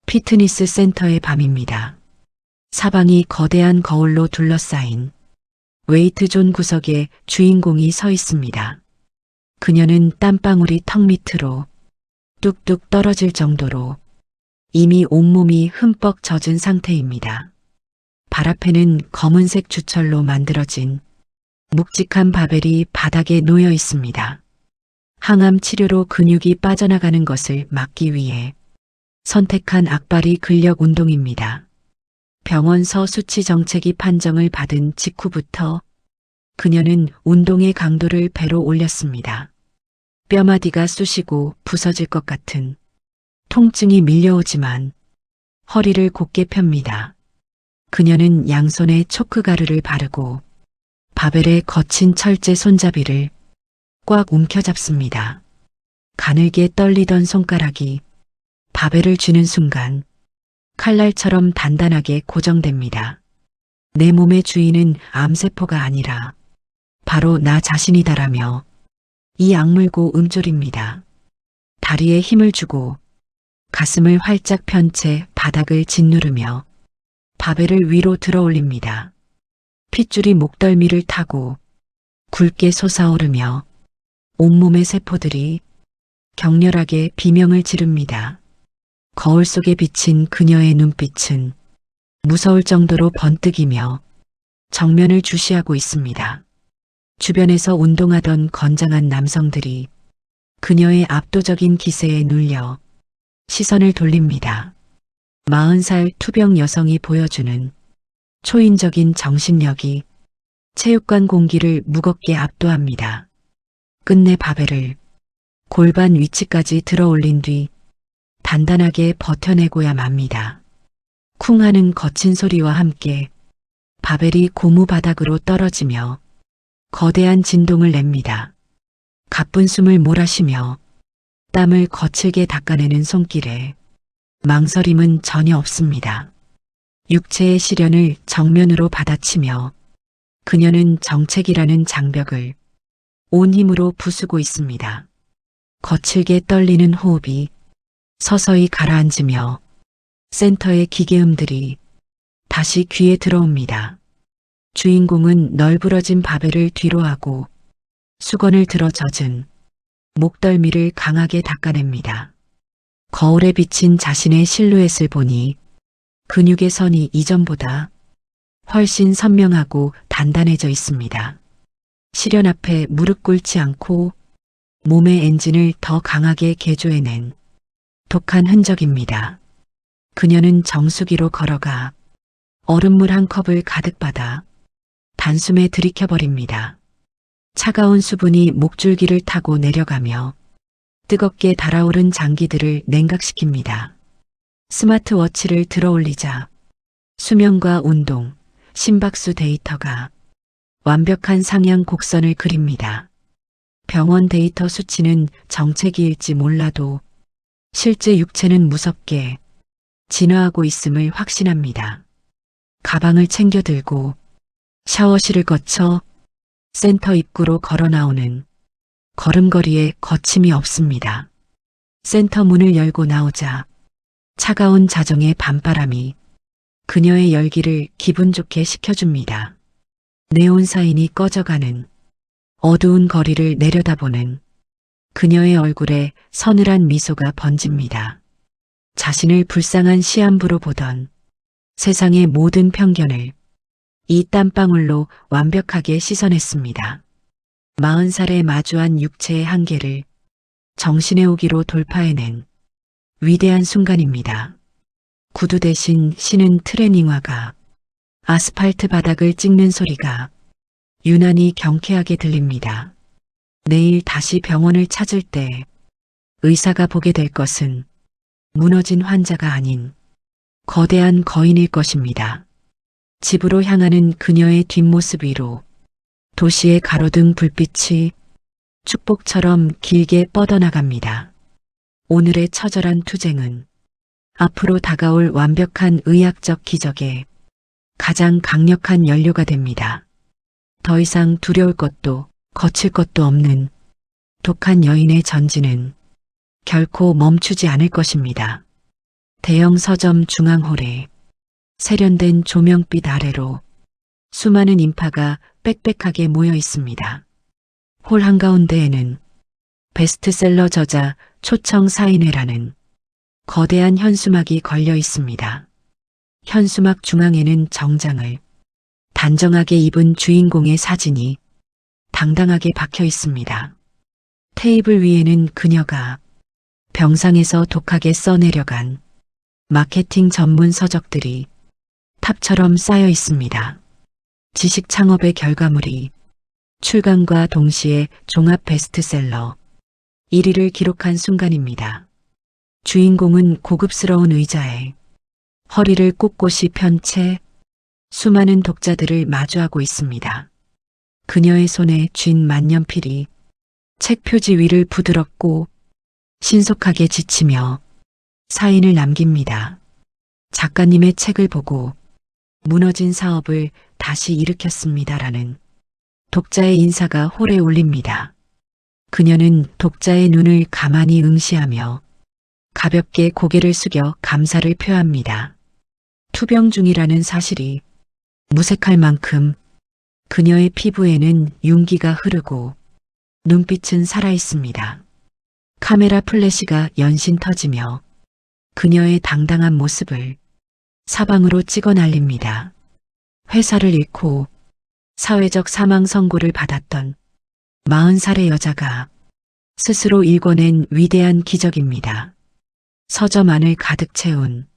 피트니스 센터의 밤입니다. 사방이 거대한 거울로 둘러싸인 웨이트존 구석에 주인공이 서 있습니다. 그녀는 땀방울이 턱 밑으로 뚝뚝 떨어질 정도로 이미 온몸이 흠뻑 젖은 상태입니다. 발 앞에는 검은색 주철로 만들어진 묵직한 바벨이 바닥에 놓여 있습니다. 항암 치료로 근육이 빠져나가는 것을 막기 위해 선택한 악바리 근력 운동입니다. 병원서 수치 정책이 판정을 받은 직후부터 그녀는 운동의 강도를 배로 올렸습니다. 뼈마디가 쑤시고 부서질 것 같은 통증이 밀려오지만 허리를 곧게 펴니다. 그녀는 양손에 초크 가루를 바르고 바벨의 거친 철제 손잡이를 꽉 움켜잡습니다. 가늘게 떨리던 손가락이 바벨을 쥐는 순간 칼날처럼 단단하게 고정됩니다. 내 몸의 주인은 암세포가 아니라 바로 나 자신이다라며 이 악물고 움졸입니다. 다리에 힘을 주고 가슴을 활짝 편 채 바닥을 짓누르며 바벨을 위로 들어 올립니다. 핏줄이 목덜미를 타고 굵게 솟아오르며 온몸의 세포들이 격렬하게 비명을 지릅니다. 거울 속에 비친 그녀의 눈빛은 무서울 정도로 번뜩이며 정면을 주시하고 있습니다. 주변에서 운동하던 건장한 남성들이 그녀의 압도적인 기세에 눌려 시선을 돌립니다. 40살 투병 여성이 보여주는 초인적인 정신력이 체육관 공기를 무겁게 압도합니다. 끝내 바벨을 골반 위치까지 들어 올린 뒤 단단하게 버텨내고야 맙니다. 쿵 하는 거친 소리와 함께 바벨이 고무 바닥으로 떨어지며 거대한 진동을 냅니다. 가쁜 숨을 몰아쉬며 땀을 거칠게 닦아내는 손길에 망설임은 전혀 없습니다. 육체의 시련을 정면으로 받아치며 그녀는 정책이라는 장벽을 온 힘으로 부수고 있습니다. 거칠게 떨리는 호흡이 서서히 가라앉으며 센터의 기계음들이 다시 귀에 들어옵니다. 주인공은 널브러진 바벨을 뒤로하고 수건을 들어 젖은 목덜미를 강하게 닦아냅니다. 거울에 비친 자신의 실루엣을 보니 근육의 선이 이전보다 훨씬 선명하고 단단해져 있습니다. 시련 앞에 무릎 꿇지 않고 몸의 엔진을 더 강하게 개조해낸 독한 흔적입니다. 그녀는 정수기로 걸어가 얼음물 한 컵을 가득 받아 단숨에 들이켜버립니다. 차가운 수분이 목줄기를 타고 내려가며 뜨겁게 달아오른 장기들을 냉각시킵니다. 스마트워치를 들어올리자 수면과 운동, 심박수 데이터가 완벽한 상향 곡선을 그립니다. 병원 데이터 수치는 정체기일지 몰라도 실제 육체는 무섭게 진화하고 있음을 확신합니다. 가방을 챙겨 들고 샤워실을 거쳐 센터 입구로 걸어 나오는 걸음걸이에 거침이 없습니다. 센터 문을 열고 나오자 차가운 자정의 밤바람이 그녀의 열기를 기분 좋게 식혀줍니다. 네온 사인이 꺼져가는 어두운 거리를 내려다보는 그녀의 얼굴에 서늘한 미소가 번집니다. 자신을 불쌍한 시한부로 보던 세상의 모든 편견을 이 땀방울로 완벽하게 씻어냈습니다. 40살에 마주한 육체의 한계를 정신의 오기로 돌파해낸 위대한 순간입니다. 구두 대신 신은 트레닝화가 아스팔트 바닥을 찍는 소리가 유난히 경쾌하게 들립니다. 내일 다시 병원을 찾을 때 의사가 보게 될 것은 무너진 환자가 아닌 거대한 거인일 것입니다. 집으로 향하는 그녀의 뒷모습 위로 도시의 가로등 불빛이 축복처럼 길게 뻗어나갑니다. 오늘의 처절한 투쟁은 앞으로 다가올 완벽한 의학적 기적에 가장 강력한 연료가 됩니다. 더 이상 두려울 것도 거칠 것도 없는 독한 여인의 전진은 결코 멈추지 않을 것입니다. 대형 서점 중앙홀에 세련된 조명빛 아래로 수많은 인파가 빽빽하게 모여 있습니다. 홀 한가운데에는 베스트셀러 저자 초청 사인회라는 거대한 현수막이 걸려 있습니다. 현수막 중앙에는 정장을 단정하게 입은 주인공의 사진이 당당하게 박혀 있습니다. 테이블 위에는 그녀가 병상에서 독하게 써내려간 마케팅 전문 서적들이 탑처럼 쌓여 있습니다. 지식 창업의 결과물이 출간과 동시에 종합 베스트셀러 1위를 기록한 순간입니다. 주인공은 고급스러운 의자에 허리를 꼿꼿이 편 채 수많은 독자들을 마주하고 있습니다. 그녀의 손에 쥔 만년필이 책 표지 위를 부드럽고 신속하게 지치며 사인을 남깁니다. 작가님의 책을 보고 무너진 사업을 다시 일으켰습니다라는 독자의 인사가 홀에 울립니다. 그녀는 독자의 눈을 가만히 응시하며 가볍게 고개를 숙여 감사를 표합니다. 투병 중이라는 사실이 무색할 만큼 그녀의 피부에는 윤기가 흐르고 눈빛은 살아있습니다. 카메라 플래시가 연신 터지며 그녀의 당당한 모습을 사방으로 찍어 날립니다. 회사를 잃고 사회적 사망 선고를 받았던 40살의 여자가 스스로 일궈낸 위대한 기적입니다. 서점 안을 가득 채운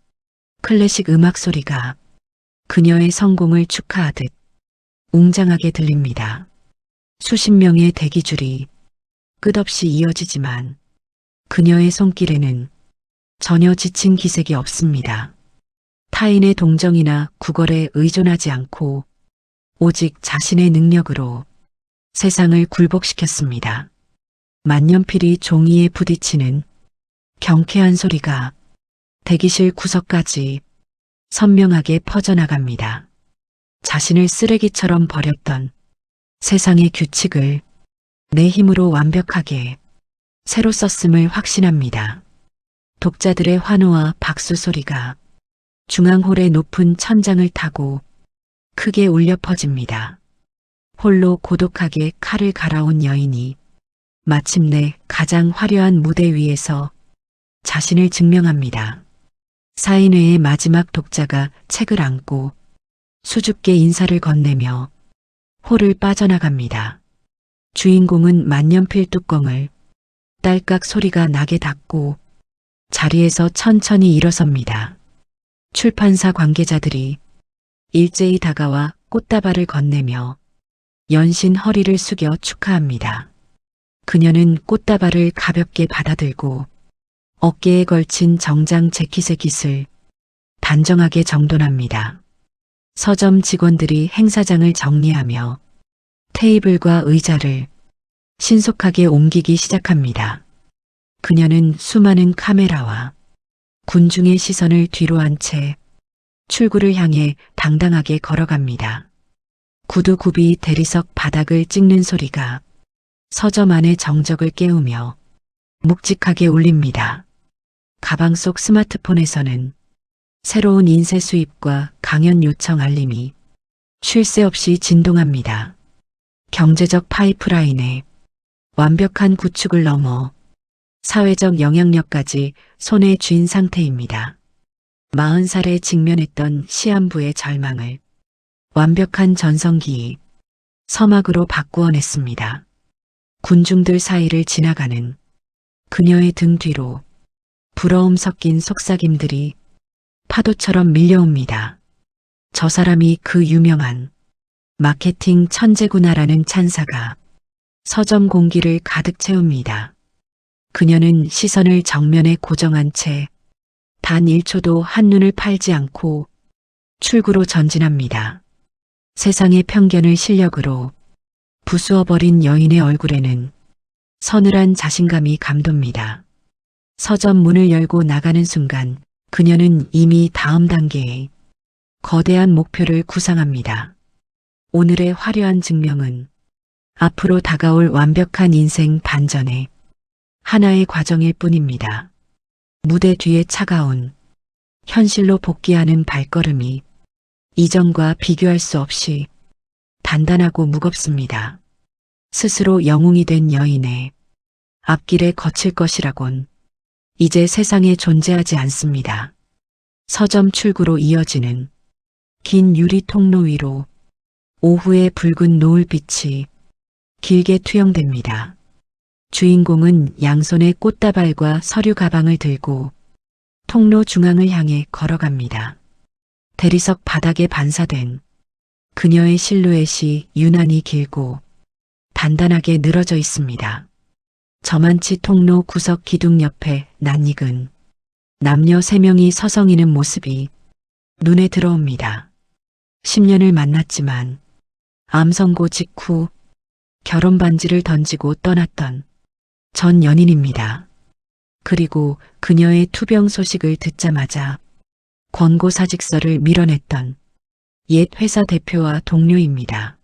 클래식 음악 소리가 그녀의 성공을 축하하듯 웅장하게 들립니다. 수십 명의 대기줄이 끝없이 이어지지만 그녀의 손길에는 전혀 지친 기색이 없습니다. 타인의 동정이나 구걸에 의존하지 않고 오직 자신의 능력으로 세상을 굴복시켰습니다. 만년필이 종이에 부딪히는 경쾌한 소리가 대기실 구석까지 선명하게 퍼져나갑니다. 자신을 쓰레기처럼 버렸던 세상의 규칙을 내 힘으로 완벽하게 새로 썼음을 확신합니다. 독자들의 환호와 박수 소리가 중앙홀의 높은 천장을 타고 크게 울려 퍼집니다. 홀로 고독하게 칼을 갈아온 여인이 마침내 가장 화려한 무대 위에서 자신을 증명합니다. 사인회의 마지막 독자가 책을 안고 수줍게 인사를 건네며 홀을 빠져나갑니다. 주인공은 만년필 뚜껑을 딸깍 소리가 나게 닫고 자리에서 천천히 일어섭니다. 출판사 관계자들이 일제히 다가와 꽃다발을 건네며 연신 허리를 숙여 축하합니다. 그녀는 꽃다발을 가볍게 받아들고 어깨에 걸친 정장 재킷의 깃을 단정하게 정돈합니다. 서점 직원들이 행사장을 정리하며 테이블과 의자를 신속하게 옮기기 시작합니다. 그녀는 수많은 카메라와 군중의 시선을 뒤로 한 채 출구를 향해 당당하게 걸어갑니다. 구두굽이 대리석 바닥을 찍는 소리가 서점 안의 정적을 깨우며 묵직하게 울립니다. 가방 속 스마트폰에서는 새로운 인쇄 수입과 강연 요청 알림이 쉴 새 없이 진동합니다. 경제적 파이프라인에 완벽한 구축을 넘어 사회적 영향력까지 손에 쥔 상태입니다. 40살에 직면했던 시한부의 절망을 완벽한 전성기이 서막으로 바꾸어냈습니다. 군중들 사이를 지나가는 그녀의 등 뒤로 부러움 섞인 속삭임들이 파도처럼 밀려옵니다. 저 사람이 그 유명한 마케팅 천재구나라는 찬사가 서점 공기를 가득 채웁니다. 그녀는 시선을 정면에 고정한 채 단 1초도 한눈을 팔지 않고 출구로 전진합니다. 세상의 편견을 실력으로 부수어버린 여인의 얼굴에는 서늘한 자신감이 감돕니다. 서점 문을 열고 나가는 순간 그녀는 이미 다음 단계에 거대한 목표를 구상합니다. 오늘의 화려한 증명은 앞으로 다가올 완벽한 인생 반전의 하나의 과정일 뿐입니다. 무대 뒤에 차가운 현실로 복귀하는 발걸음이 이전과 비교할 수 없이 단단하고 무겁습니다. 스스로 영웅이 된 여인의 앞길에 거칠 것이라곤 이제 세상에 존재하지 않습니다. 서점 출구로 이어지는 긴 유리 통로 위로 오후의 붉은 노을빛이 길게 투영됩니다. 주인공은 양손에 꽃다발과 서류 가방을 들고 통로 중앙을 향해 걸어갑니다. 대리석 바닥에 반사된 그녀의 실루엣이 유난히 길고 단단하게 늘어져 있습니다. 저만치 통로 구석 기둥 옆에 낯익은 남녀 3명이 서성이는 모습이 눈에 들어옵니다. 10년을 만났지만 암 선고 직후 결혼 반지를 던지고 떠났던 전 연인입니다. 그리고 그녀의 투병 소식을 듣자마자 권고 사직서를 밀어냈던 옛 회사 대표와 동료입니다.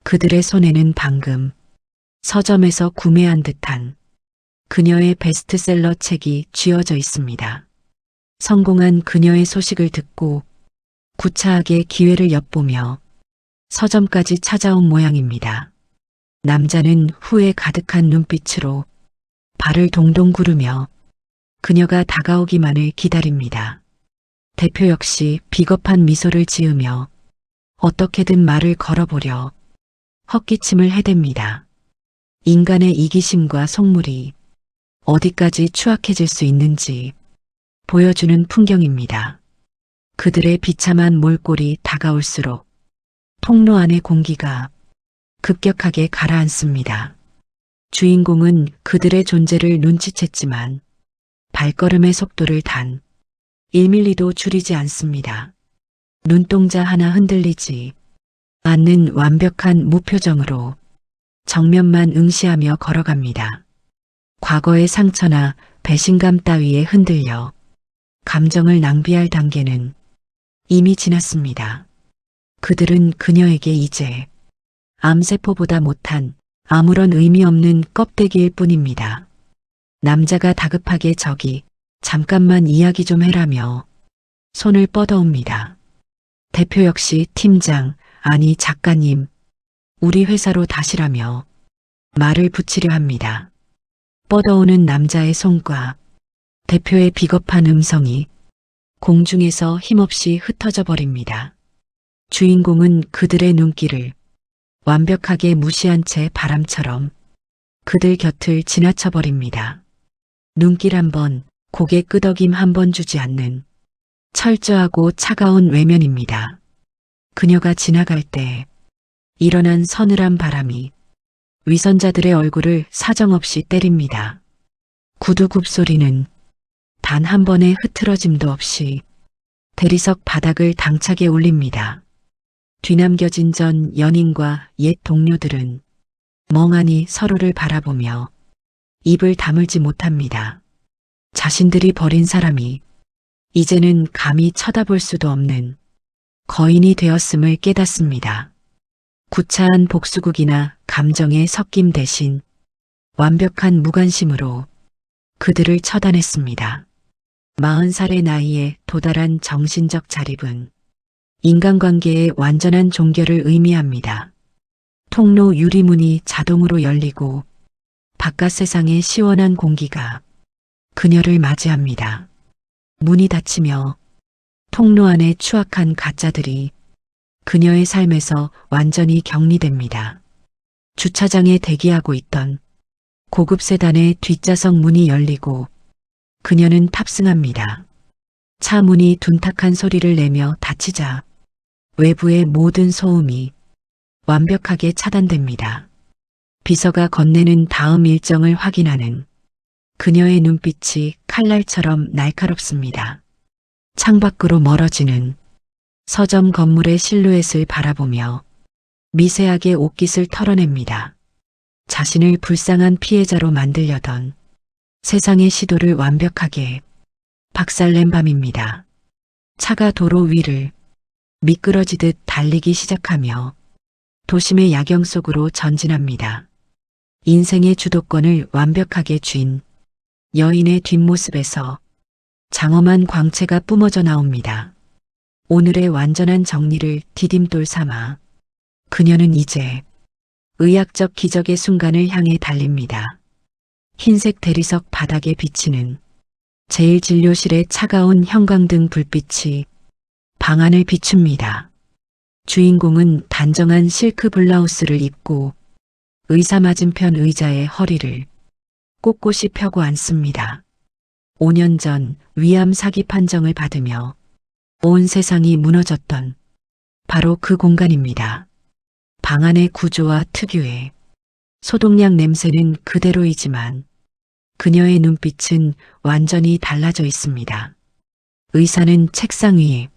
그들의 손에는 방금 서점에서 구매한 듯한 그녀의 베스트셀러 책이 쥐어져 있습니다. 성공한 그녀의 소식을 듣고 구차하게 기회를 엿보며 서점까지 찾아온 모양입니다. 남자는 후회 가득한 눈빛으로 발을 동동 구르며 그녀가 다가오기만을 기다립니다. 대표 역시 비겁한 미소를 지으며 어떻게든 말을 걸어보려 헛기침을 해댑니다. 인간의 이기심과 속물이 어디까지 추악해질 수 있는지 보여주는 풍경입니다. 그들의 비참한 몰골이 다가올수록 통로 안의 공기가 급격하게 가라앉습니다. 주인공은 그들의 존재를 눈치챘지만 발걸음의 속도를 단 1mm도 줄이지 않습니다. 눈동자 하나 흔들리지 않는 완벽한 무표정으로 정면만 응시하며 걸어갑니다. 과거의 상처나 배신감 따위에 흔들려 감정을 낭비할 단계는 이미 지났습니다. 그들은 그녀에게 이제 암세포보다 못한 아무런 의미 없는 껍데기일 뿐입니다. 남자가 다급하게 저기 잠깐만 이야기 좀 해라며 손을 뻗어옵니다. 대표 역시 팀장, 아니 작가님, 우리 회사로 다시라며 말을 붙이려 합니다. 뻗어오는 남자의 손과 대표의 비겁한 음성이 공중에서 힘없이 흩어져 버립니다. 주인공은 그들의 눈길을 완벽하게 무시한 채 바람처럼 그들 곁을 지나쳐 버립니다. 눈길 한 번, 고개 끄덕임 한 번 주지 않는 철저하고 차가운 외면입니다. 그녀가 지나갈 때 일어난 서늘한 바람이 위선자들의 얼굴을 사정없이 때립니다. 구두굽 소리는 단 한 번의 흐트러짐도 없이 대리석 바닥을 당차게 울립니다. 뒤남겨진 전 연인과 옛 동료들은 멍하니 서로를 바라보며 입을 다물지 못합니다. 자신들이 버린 사람이 이제는 감히 쳐다볼 수도 없는 거인이 되었음을 깨닫습니다. 구차한 복수극이나 감정의 섞임 대신 완벽한 무관심으로 그들을 처단했습니다. 40살의 나이에 도달한 정신적 자립은 인간관계의 완전한 종결을 의미합니다. 통로 유리문이 자동으로 열리고 바깥 세상의 시원한 공기가 그녀를 맞이합니다. 문이 닫히며 통로 안의 추악한 가짜들이 그녀의 삶에서 완전히 격리됩니다. 주차장에 대기하고 있던 고급 세단의 뒷좌석 문이 열리고 그녀는 탑승합니다. 차 문이 둔탁한 소리를 내며 닫히자 외부의 모든 소음이 완벽하게 차단됩니다. 비서가 건네는 다음 일정을 확인하는 그녀의 눈빛이 칼날처럼 날카롭습니다. 창밖으로 멀어지는 서점 건물의 실루엣을 바라보며 미세하게 옷깃을 털어냅니다. 자신을 불쌍한 피해자로 만들려던 세상의 시도를 완벽하게 박살낸 밤입니다. 차가 도로 위를 미끄러지듯 달리기 시작하며 도심의 야경 속으로 전진합니다. 인생의 주도권을 완벽하게 쥔 여인의 뒷모습에서 장엄한 광채가 뿜어져 나옵니다. 오늘의 완전한 정리를 디딤돌 삼아 그녀는 이제 의학적 기적의 순간을 향해 달립니다. 흰색 대리석 바닥에 비치는 제1진료실의 차가운 형광등 불빛이 방안을 비춥니다. 주인공은 단정한 실크 블라우스를 입고 의사 맞은편 의자에 허리를 꼿꼿이 펴고 앉습니다. 5년 전 위암 사기 판정을 받으며 온 세상이 무너졌던 바로 그 공간입니다. 방 안의 구조와 특유의 소독약 냄새는 그대로이지만 그녀의 눈빛은 완전히 달라져 있습니다. 의사는 책상 위에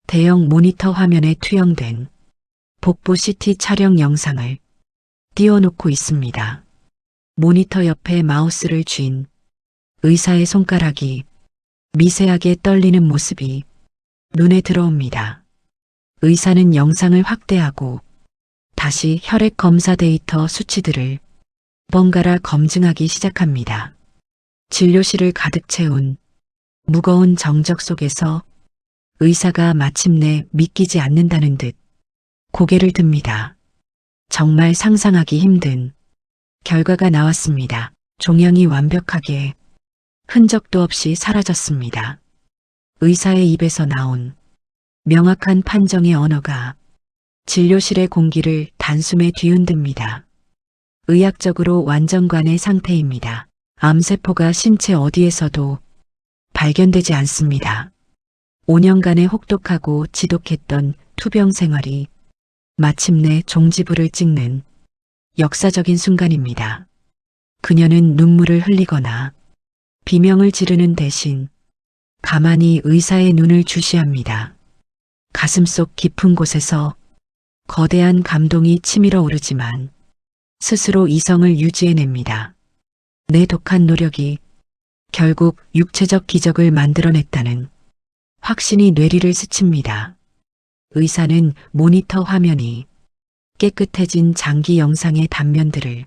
대형 모니터 화면에 투영된 복부 CT 촬영 영상을 띄워놓고 있습니다. 모니터 옆에 마우스를 쥔 의사의 손가락이 미세하게 떨리는 모습이 눈에 들어옵니다. 의사는 영상을 확대하고 다시 혈액 검사 데이터 수치들을 번갈아 검증하기 시작합니다. 진료실을 가득 채운 무거운 정적 속에서 의사가 마침내 믿기지 않는다는 듯 고개를 듭니다. 정말 상상하기 힘든 결과가 나왔습니다. 종양이 완벽하게 흔적도 없이 사라졌습니다. 의사의 입에서 나온 명확한 판정의 언어가 진료실의 공기를 단숨에 뒤흔듭니다. 의학적으로 완전관의 상태입니다. 암세포가 신체 어디에서도 발견되지 않습니다. 5년간의 혹독하고 지독했던 투병 생활이 마침내 종지부를 찍는 역사적인 순간입니다. 그녀는 눈물을 흘리거나 비명을 지르는 대신 가만히 의사의 눈을 주시합니다. 가슴속 깊은 곳에서 거대한 감동이 치밀어 오르지만 스스로 이성을 유지해냅니다. 내 독한 노력이 결국 육체적 기적을 만들어냈다는 확신이 뇌리를 스칩니다. 의사는 모니터 화면이 깨끗해진 장기 영상의 단면들을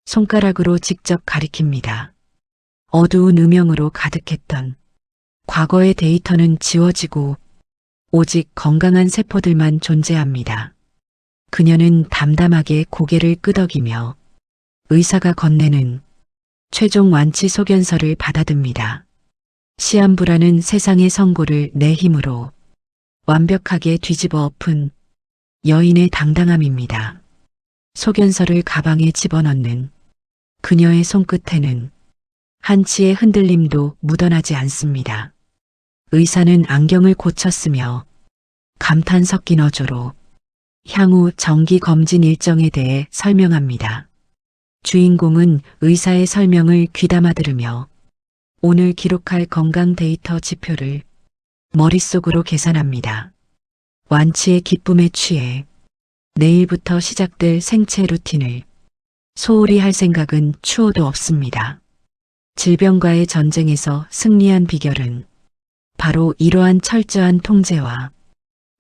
손가락으로 직접 가리킵니다. 어두운 음영으로 가득했던 과거의 데이터는 지워지고 오직 건강한 세포들만 존재합니다. 그녀는 담담하게 고개를 끄덕이며 의사가 건네는 최종 완치 소견서를 받아듭니다. 시한부라는 세상의 선고를 내 힘으로 완벽하게 뒤집어 엎은 여인의 당당함입니다. 소견서를 가방에 집어넣는 그녀의 손끝에는 한치의 흔들림도 묻어나지 않습니다. 의사는 안경을 고쳤으며 감탄 섞인 어조로 향후 정기 검진 일정에 대해 설명합니다. 주인공은 의사의 설명을 귀담아 들으며 오늘 기록할 건강 데이터 지표를 머릿속으로 계산합니다. 완치의 기쁨에 취해 내일부터 시작될 생체 루틴을 소홀히 할 생각은 추호도 없습니다. 질병과의 전쟁에서 승리한 비결은 바로 이러한 철저한 통제와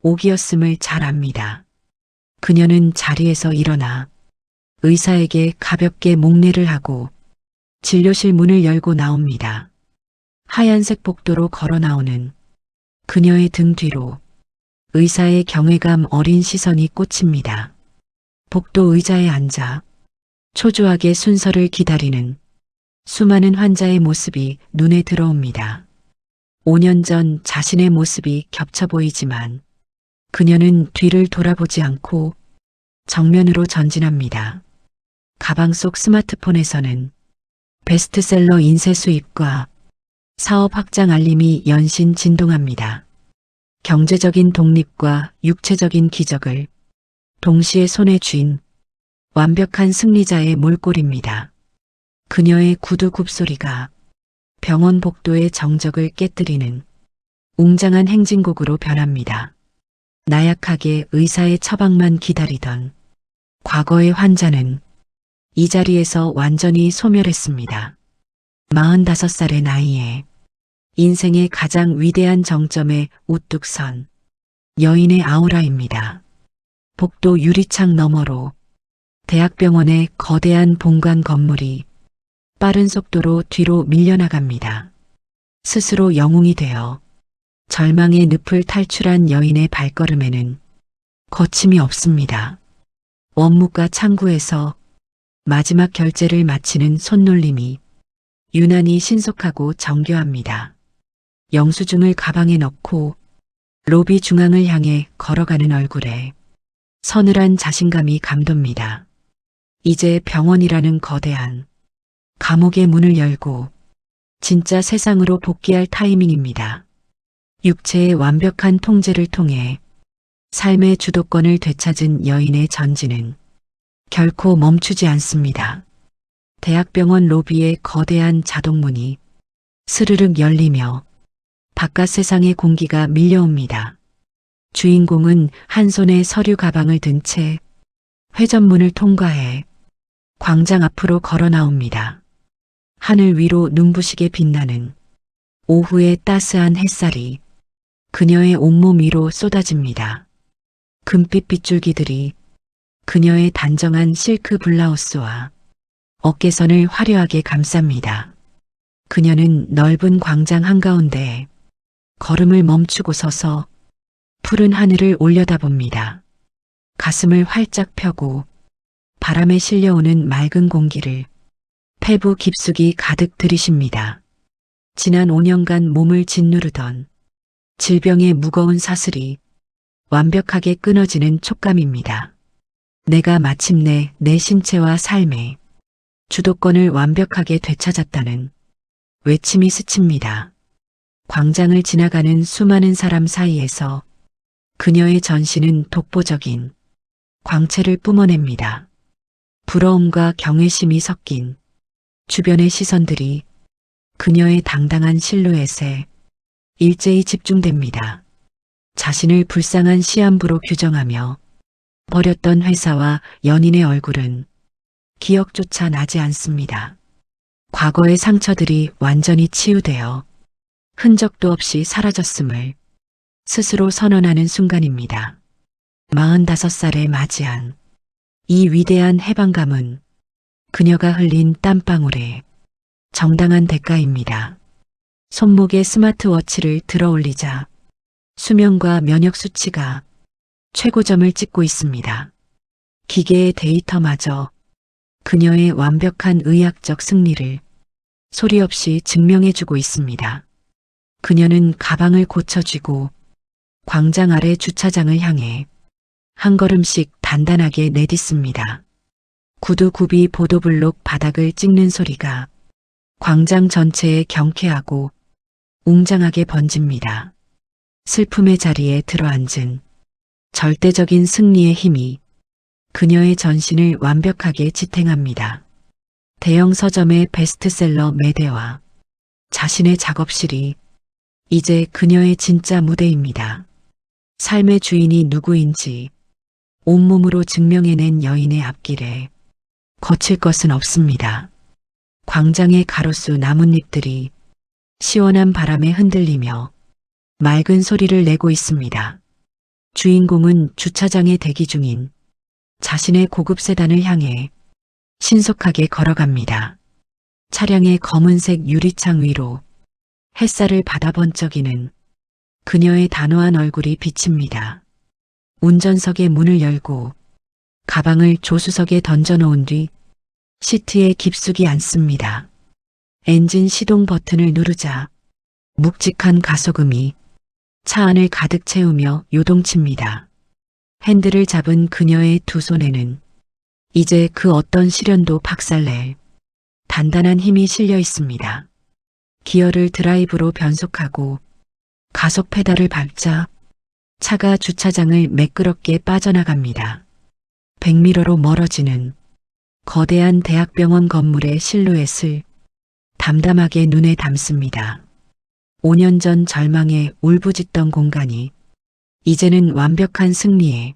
오기였음을 잘 압니다. 그녀는 자리에서 일어나 의사에게 가볍게 목례를 하고 진료실 문을 열고 나옵니다. 하얀색 복도로 걸어 나오는 그녀의 등 뒤로 의사의 경외감 어린 시선이 꽂힙니다. 복도 의자에 앉아 초조하게 순서를 기다리는 수많은 환자의 모습이 눈에 들어옵니다. 5년 전 자신의 모습이 겹쳐 보이지만 그녀는 뒤를 돌아보지 않고 정면으로 전진합니다. 가방 속 스마트폰에서는 베스트셀러 인쇄 수입과 사업 확장 알림이 연신 진동합니다. 경제적인 독립과 육체적인 기적을 동시에 손에 쥔 완벽한 승리자의 몰골입니다. 그녀의 구두 굽소리가 병원 복도의 정적을 깨뜨리는 웅장한 행진곡으로 변합니다. 나약하게 의사의 처방만 기다리던 과거의 환자는 이 자리에서 완전히 소멸했습니다. 45살의 나이에 인생의 가장 위대한 정점에 우뚝 선 여인의 아우라입니다. 복도 유리창 너머로 대학병원의 거대한 본관 건물이 빠른 속도로 뒤로 밀려나갑니다. 스스로 영웅이 되어 절망의 늪을 탈출한 여인의 발걸음에는 거침이 없습니다. 원무과 창구에서 마지막 결제를 마치는 손놀림이 유난히 신속하고 정교합니다. 영수증을 가방에 넣고 로비 중앙을 향해 걸어가는 얼굴에 서늘한 자신감이 감돕니다. 이제 병원이라는 거대한 감옥의 문을 열고 진짜 세상으로 복귀할 타이밍입니다. 육체의 완벽한 통제를 통해 삶의 주도권을 되찾은 여인의 전진은 결코 멈추지 않습니다. 대학병원 로비의 거대한 자동문이 스르륵 열리며 바깥 세상의 공기가 밀려옵니다. 주인공은 한 손에 서류 가방을 든 채 회전문을 통과해 광장 앞으로 걸어 나옵니다. 하늘 위로 눈부시게 빛나는 오후의 따스한 햇살이 그녀의 온몸 위로 쏟아집니다. 금빛 빗줄기들이 그녀의 단정한 실크 블라우스와 어깨선을 화려하게 감쌉니다. 그녀는 넓은 광장 한가운데에 걸음을 멈추고 서서 푸른 하늘을 올려다봅니다. 가슴을 활짝 펴고 바람에 실려오는 맑은 공기를 폐부 깊숙이 가득 들이쉽니다. 지난 5년간 몸을 짓누르던 질병의 무거운 사슬이 완벽하게 끊어지는 촉감입니다. 내가 마침내 내 신체와 삶의 주도권을 완벽하게 되찾았다는 외침이 스칩니다. 광장을 지나가는 수많은 사람 사이에서 그녀의 전신은 독보적인 광채를 뿜어냅니다. 부러움과 경외심이 섞인 주변의 시선들이 그녀의 당당한 실루엣에 일제히 집중됩니다. 자신을 불쌍한 시한부로 규정하며 버렸던 회사와 연인의 얼굴은 기억조차 나지 않습니다. 과거의 상처들이 완전히 치유되어 흔적도 없이 사라졌음을 스스로 선언하는 순간입니다. 45살에 맞이한 이 위대한 해방감은 그녀가 흘린 땀방울의 정당한 대가입니다. 손목에 스마트워치를 들어올리자 수면과 면역 수치가 최고점을 찍고 있습니다. 기계의 데이터마저 그녀의 완벽한 의학적 승리를 소리 없이 증명해주고 있습니다. 그녀는 가방을 고쳐쥐고 광장 아래 주차장을 향해 한 걸음씩 단단하게 내딛습니다. 구두굽이 보도블록 바닥을 찍는 소리가 광장 전체에 경쾌하고 웅장하게 번집니다. 슬픔의 자리에 들어앉은 절대적인 승리의 힘이 그녀의 전신을 완벽하게 지탱합니다. 대형 서점의 베스트셀러 매대와 자신의 작업실이 이제 그녀의 진짜 무대입니다. 삶의 주인이 누구인지 온몸으로 증명해낸 여인의 앞길에 거칠 것은 없습니다. 광장의 가로수 나뭇잎들이 시원한 바람에 흔들리며 맑은 소리를 내고 있습니다. 주인공은 주차장에 대기 중인 자신의 고급 세단을 향해 신속하게 걸어갑니다. 차량의 검은색 유리창 위로 햇살을 받아 번쩍이는 그녀의 단호한 얼굴이 비칩니다. 운전석의 문을 열고 가방을 조수석에 던져놓은 뒤 시트에 깊숙이 앉습니다. 엔진 시동 버튼을 누르자 묵직한 가속음이 차 안을 가득 채우며 요동칩니다. 핸들을 잡은 그녀의 두 손에는 이제 그 어떤 시련도 박살낼 단단한 힘이 실려 있습니다. 기어를 드라이브로 변속하고 가속 페달을 밟자 차가 주차장을 매끄럽게 빠져나갑니다. 백미러로 멀어지는 거대한 대학병원 건물의 실루엣을 담담하게 눈에 담습니다. 5년 전 절망에 울부짖던 공간이 이제는 완벽한 승리의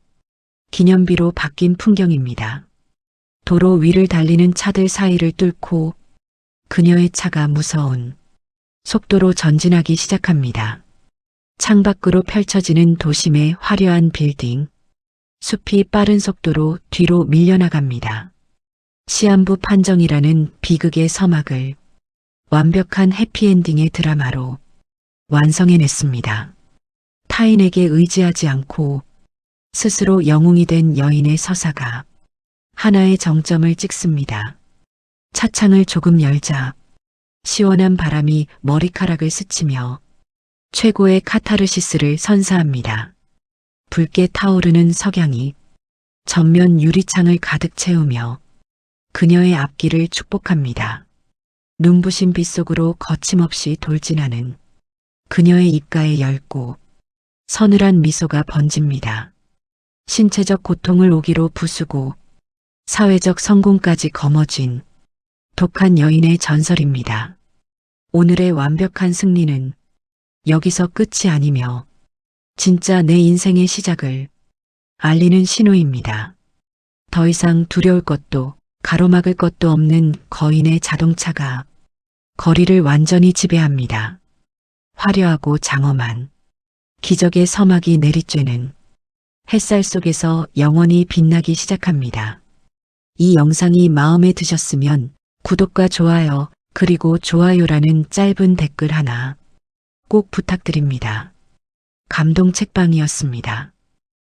기념비로 바뀐 풍경입니다. 도로 위를 달리는 차들 사이를 뚫고 그녀의 차가 무서운 속도로 전진하기 시작합니다. 창밖으로 펼쳐지는 도심의 화려한 빌딩, 숲이 빠른 속도로 뒤로 밀려나갑니다. 시한부 판정이라는 비극의 서막을 완벽한 해피엔딩의 드라마로 완성해냈습니다. 타인에게 의지하지 않고 스스로 영웅이 된 여인의 서사가 하나의 정점을 찍습니다. 차창을 조금 열자 시원한 바람이 머리카락을 스치며 최고의 카타르시스를 선사합니다. 붉게 타오르는 석양이 전면 유리창을 가득 채우며 그녀의 앞길을 축복합니다. 눈부신 빛 속으로 거침없이 돌진하는 그녀의 입가에 엷고 서늘한 미소가 번집니다. 신체적 고통을 오기로 부수고 사회적 성공까지 거머쥔 독한 여인의 전설입니다. 오늘의 완벽한 승리는 여기서 끝이 아니며 진짜 내 인생의 시작을 알리는 신호입니다. 더 이상 두려울 것도 가로막을 것도 없는 거인의 자동차가 거리를 완전히 지배합니다. 화려하고 장엄한 기적의 서막이 내리쬐는 햇살 속에서 영원히 빛나기 시작합니다. 이 영상이 마음에 드셨으면 구독과 좋아요 그리고 좋아요라는 짧은 댓글 하나 꼭 부탁드립니다. 감동 책방이었습니다.